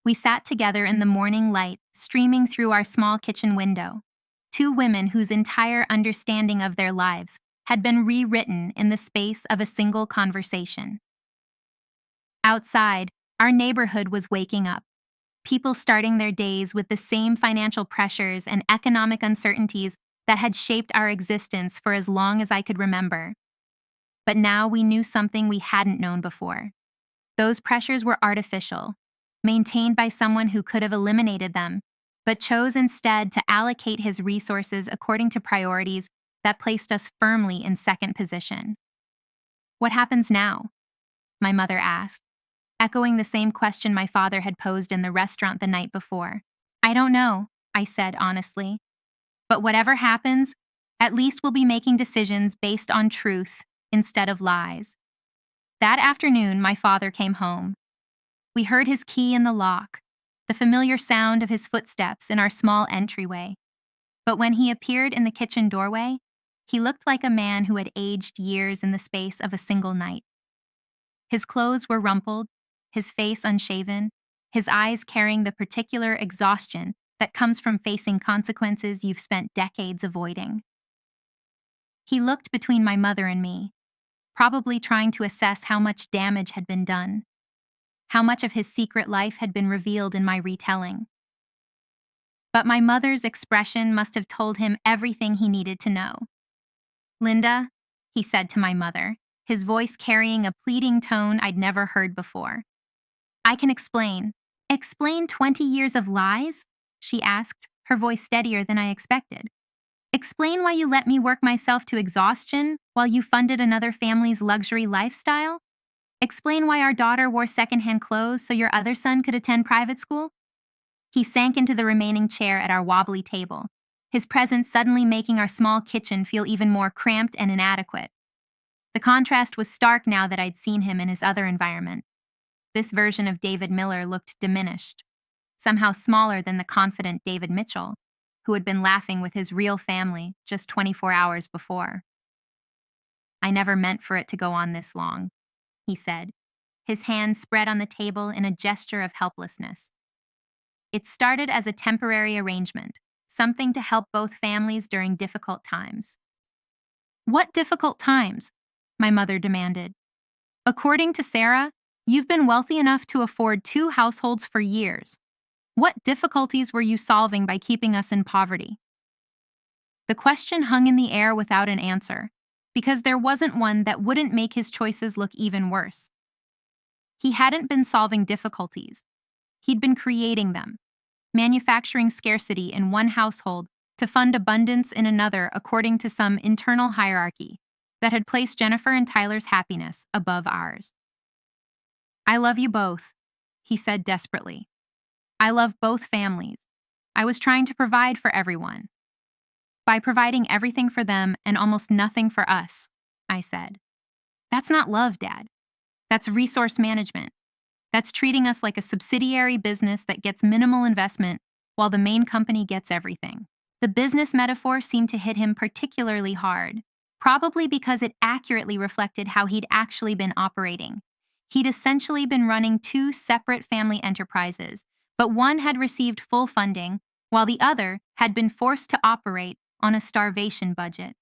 We sat together in the morning light streaming through our small kitchen window, two women whose entire understanding of their lives had been rewritten in the space of a single conversation. Outside, our neighborhood was waking up, people starting their days with the same financial pressures and economic uncertainties that had shaped our existence for as long as I could remember. But now we knew something we hadn't known before. Those pressures were artificial, maintained by someone who could have eliminated them, but chose instead to allocate his resources according to priorities that placed us firmly in second position. "What happens now?" my mother asked, echoing the same question my father had posed in the restaurant the night before. "I don't know," I said honestly. "But whatever happens, at least we'll be making decisions based on truth instead of lies." That afternoon, my father came home. We heard his key in the lock, the familiar sound of his footsteps in our small entryway. But when he appeared in the kitchen doorway, he looked like a man who had aged years in the space of a single night. His clothes were rumpled, his face unshaven, his eyes carrying the particular exhaustion that comes from facing consequences you've spent decades avoiding. He looked between my mother and me, probably trying to assess how much damage had been done, how much of his secret life had been revealed in my retelling. but my mother's expression must have told him everything he needed to know. "Linda," he said to my mother, his voice carrying a pleading tone I'd never heard before. "I can explain." "Explain 20 years of lies?" she asked, her voice steadier than I expected. "Explain why you let me work myself to exhaustion while you funded another family's luxury lifestyle? Explain why our daughter wore secondhand clothes so your other son could attend private school?" He sank into the remaining chair at our wobbly table, his presence suddenly making our small kitchen feel even more cramped and inadequate. The contrast was stark now that I'd seen him in his other environment. This version of David Miller looked diminished, somehow smaller than the confident David Mitchell, who had been laughing with his real family just 24 hours before. "I never meant for it to go on this long," he said, his hands spread on the table in a gesture of helplessness. "It started as a temporary arrangement, something to help both families during difficult times." "What difficult times?" my mother demanded. "According to Sarah, you've been wealthy enough to afford 2 households for years. What difficulties were you solving by keeping us in poverty?" The question hung in the air without an answer, because there wasn't one that wouldn't make his choices look even worse. He hadn't been solving difficulties. He'd been creating them, manufacturing scarcity in one household to fund abundance in another according to some internal hierarchy that had placed Jennifer and Tyler's happiness above ours. "I love you both," he said desperately. "I love both families. I was trying to provide for everyone. By providing everything for them and almost nothing for us," I said. "That's not love, Dad. That's resource management. That's treating us like a subsidiary business that gets minimal investment while the main company gets everything." The business metaphor seemed to hit him particularly hard, probably because it accurately reflected how he'd actually been operating. He'd essentially been running 2 separate family enterprises, but one had received full funding, while the other had been forced to operate on a starvation budget.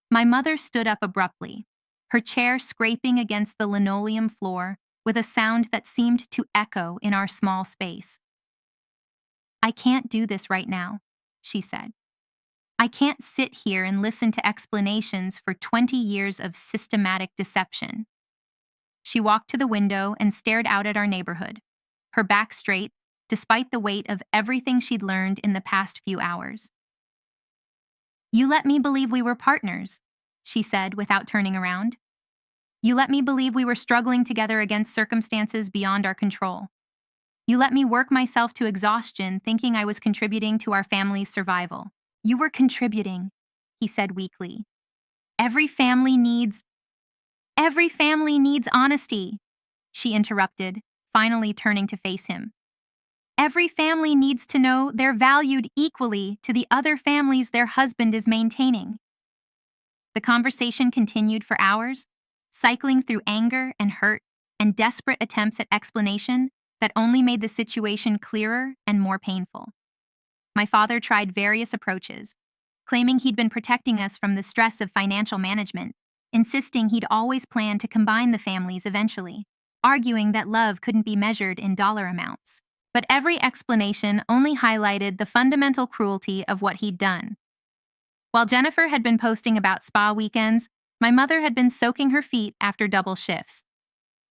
My mother stood up abruptly, her chair scraping against the linoleum floor with a sound that seemed to echo in our small space. "I can't do this right now," she said. "I can't sit here and listen to explanations for 20 years of systematic deception." She walked to the window and stared out at our neighborhood, her back straight, despite the weight of everything she'd learned in the past few hours. "You let me believe we were partners," she said without turning around. "You let me believe we were struggling together against circumstances beyond our control. You let me work myself to exhaustion thinking I was contributing to our family's survival." "You were contributing," he said weakly. Every family needs honesty," she interrupted, finally turning to face him. "Every family needs to know they're valued equally to the other families their husband is maintaining." The conversation continued for hours, cycling through anger and hurt and desperate attempts at explanation that only made the situation clearer and more painful. My father tried various approaches, claiming he'd been protecting us from the stress of financial management, insisting he'd always planned to combine the families eventually, arguing that love couldn't be measured in dollar amounts. But every explanation only highlighted the fundamental cruelty of what he'd done. While Jennifer had been posting about spa weekends, my mother had been soaking her feet after double shifts.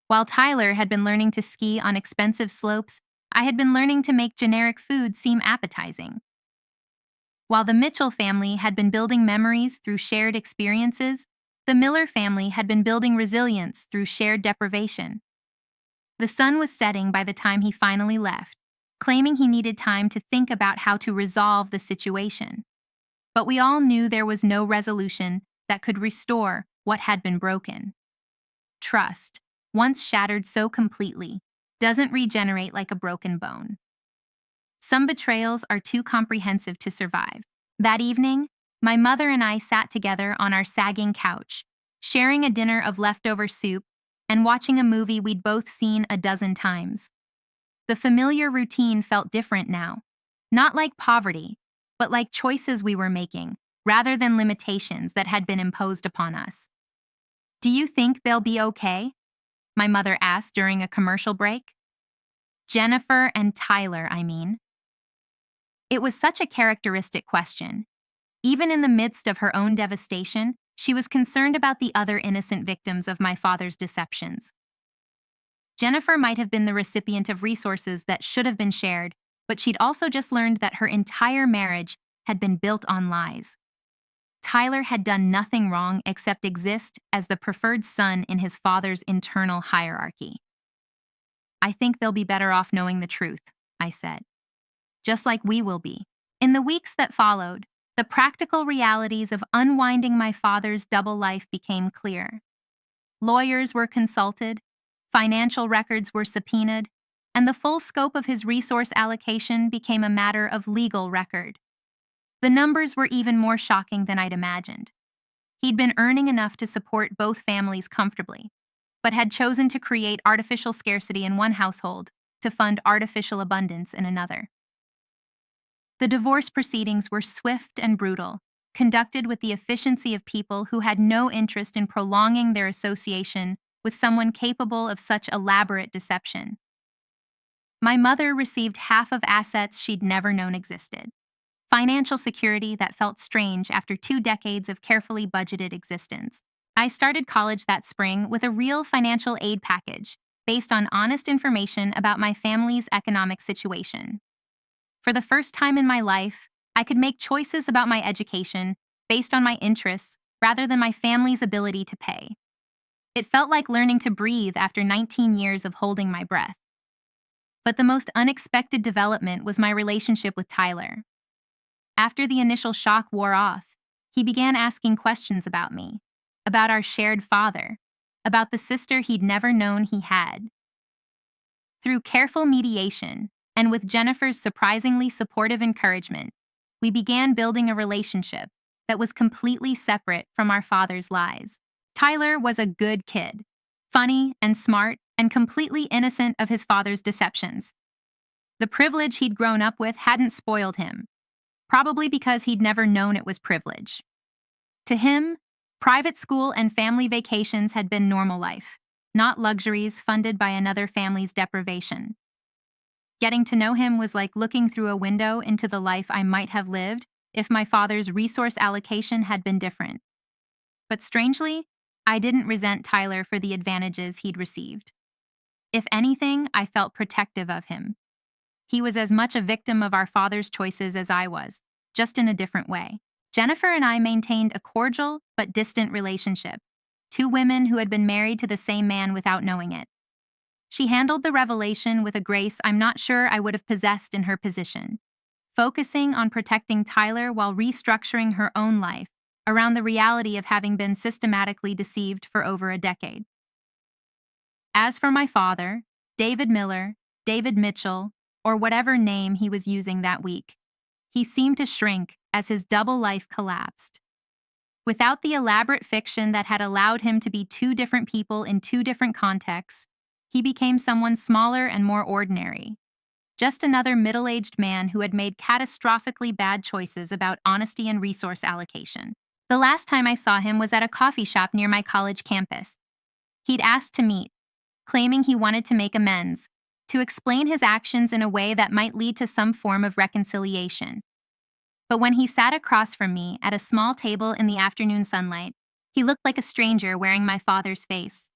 While Tyler had been learning to ski on expensive slopes, I had been learning to make generic food seem appetizing. While the Mitchell family had been building memories through shared experiences, the Miller family had been building resilience through shared deprivation. The sun was setting by the time he finally left, claiming he needed time to think about how to resolve the situation. But we all knew there was no resolution that could restore what had been broken. Trust, once shattered so completely, doesn't regenerate like a broken bone. Some betrayals are too comprehensive to survive. That evening, my mother and I sat together on our sagging couch, sharing a dinner of leftover soup and watching a movie we'd both seen a dozen times. The familiar routine felt different now, not like poverty, but like choices we were making, rather than limitations that had been imposed upon us. "Do you think they'll be okay?" my mother asked during a commercial break. "Jennifer and Tyler, I mean." It was such a characteristic question. Even in the midst of her own devastation, she was concerned about the other innocent victims of my father's deceptions. Jennifer might have been the recipient of resources that should have been shared, but she'd also just learned that her entire marriage had been built on lies. Tyler had done nothing wrong except exist as the preferred son in his father's internal hierarchy. I think they'll be better off knowing the truth, I said. Just like we will be. In the weeks that followed, the practical realities of unwinding my father's double life became clear. Lawyers were consulted, financial records were subpoenaed, and the full scope of his resource allocation became a matter of legal record. The numbers were even more shocking than I'd imagined. He'd been earning enough to support both families comfortably, but had chosen to create artificial scarcity in one household to fund artificial abundance in another. The divorce proceedings were swift and brutal, conducted with the efficiency of people who had no interest in prolonging their association with someone capable of such elaborate deception. My mother received half of assets she'd never known existed. Financial security that felt strange after 2 decades of carefully budgeted existence. I started college that spring with a real financial aid package based on honest information about my family's economic situation. For the first time in my life, I could make choices about my education based on my interests rather than my family's ability to pay. It felt like learning to breathe after 19 years of holding my breath. But the most unexpected development was my relationship with Tyler. After the initial shock wore off, he began asking questions about me, about our shared father, about the sister he'd never known he had. Through careful mediation, and with Jennifer's surprisingly supportive encouragement, we began building a relationship that was completely separate from our father's lies. Tyler was a good kid, funny and smart and completely innocent of his father's deceptions. The privilege he'd grown up with hadn't spoiled him, probably because he'd never known it was privilege. To him, private school and family vacations had been normal life, not luxuries funded by another family's deprivation. Getting to know him was like looking through a window into the life I might have lived if my father's resource allocation had been different. But strangely, I didn't resent Tyler for the advantages he'd received. If anything, I felt protective of him. He was as much a victim of our father's choices as I was, just in a different way. Jennifer and I maintained a cordial but distant relationship, 2 women who had been married to the same man without knowing it. She handled the revelation with a grace I'm not sure I would have possessed in her position, focusing on protecting Tyler while restructuring her own life around the reality of having been systematically deceived for over a decade. As for my father, David Miller, David Mitchell, or whatever name he was using that week, he seemed to shrink as his double life collapsed. Without the elaborate fiction that had allowed him to be 2 different people in 2 different contexts, he became someone smaller and more ordinary. Just another middle-aged man who had made catastrophically bad choices about honesty and resource allocation. The last time I saw him was at a coffee shop near my college campus. He'd asked to meet, claiming he wanted to make amends, to explain his actions in a way that might lead to some form of reconciliation. But when he sat across from me at a small table in the afternoon sunlight, he looked like a stranger wearing my father's face.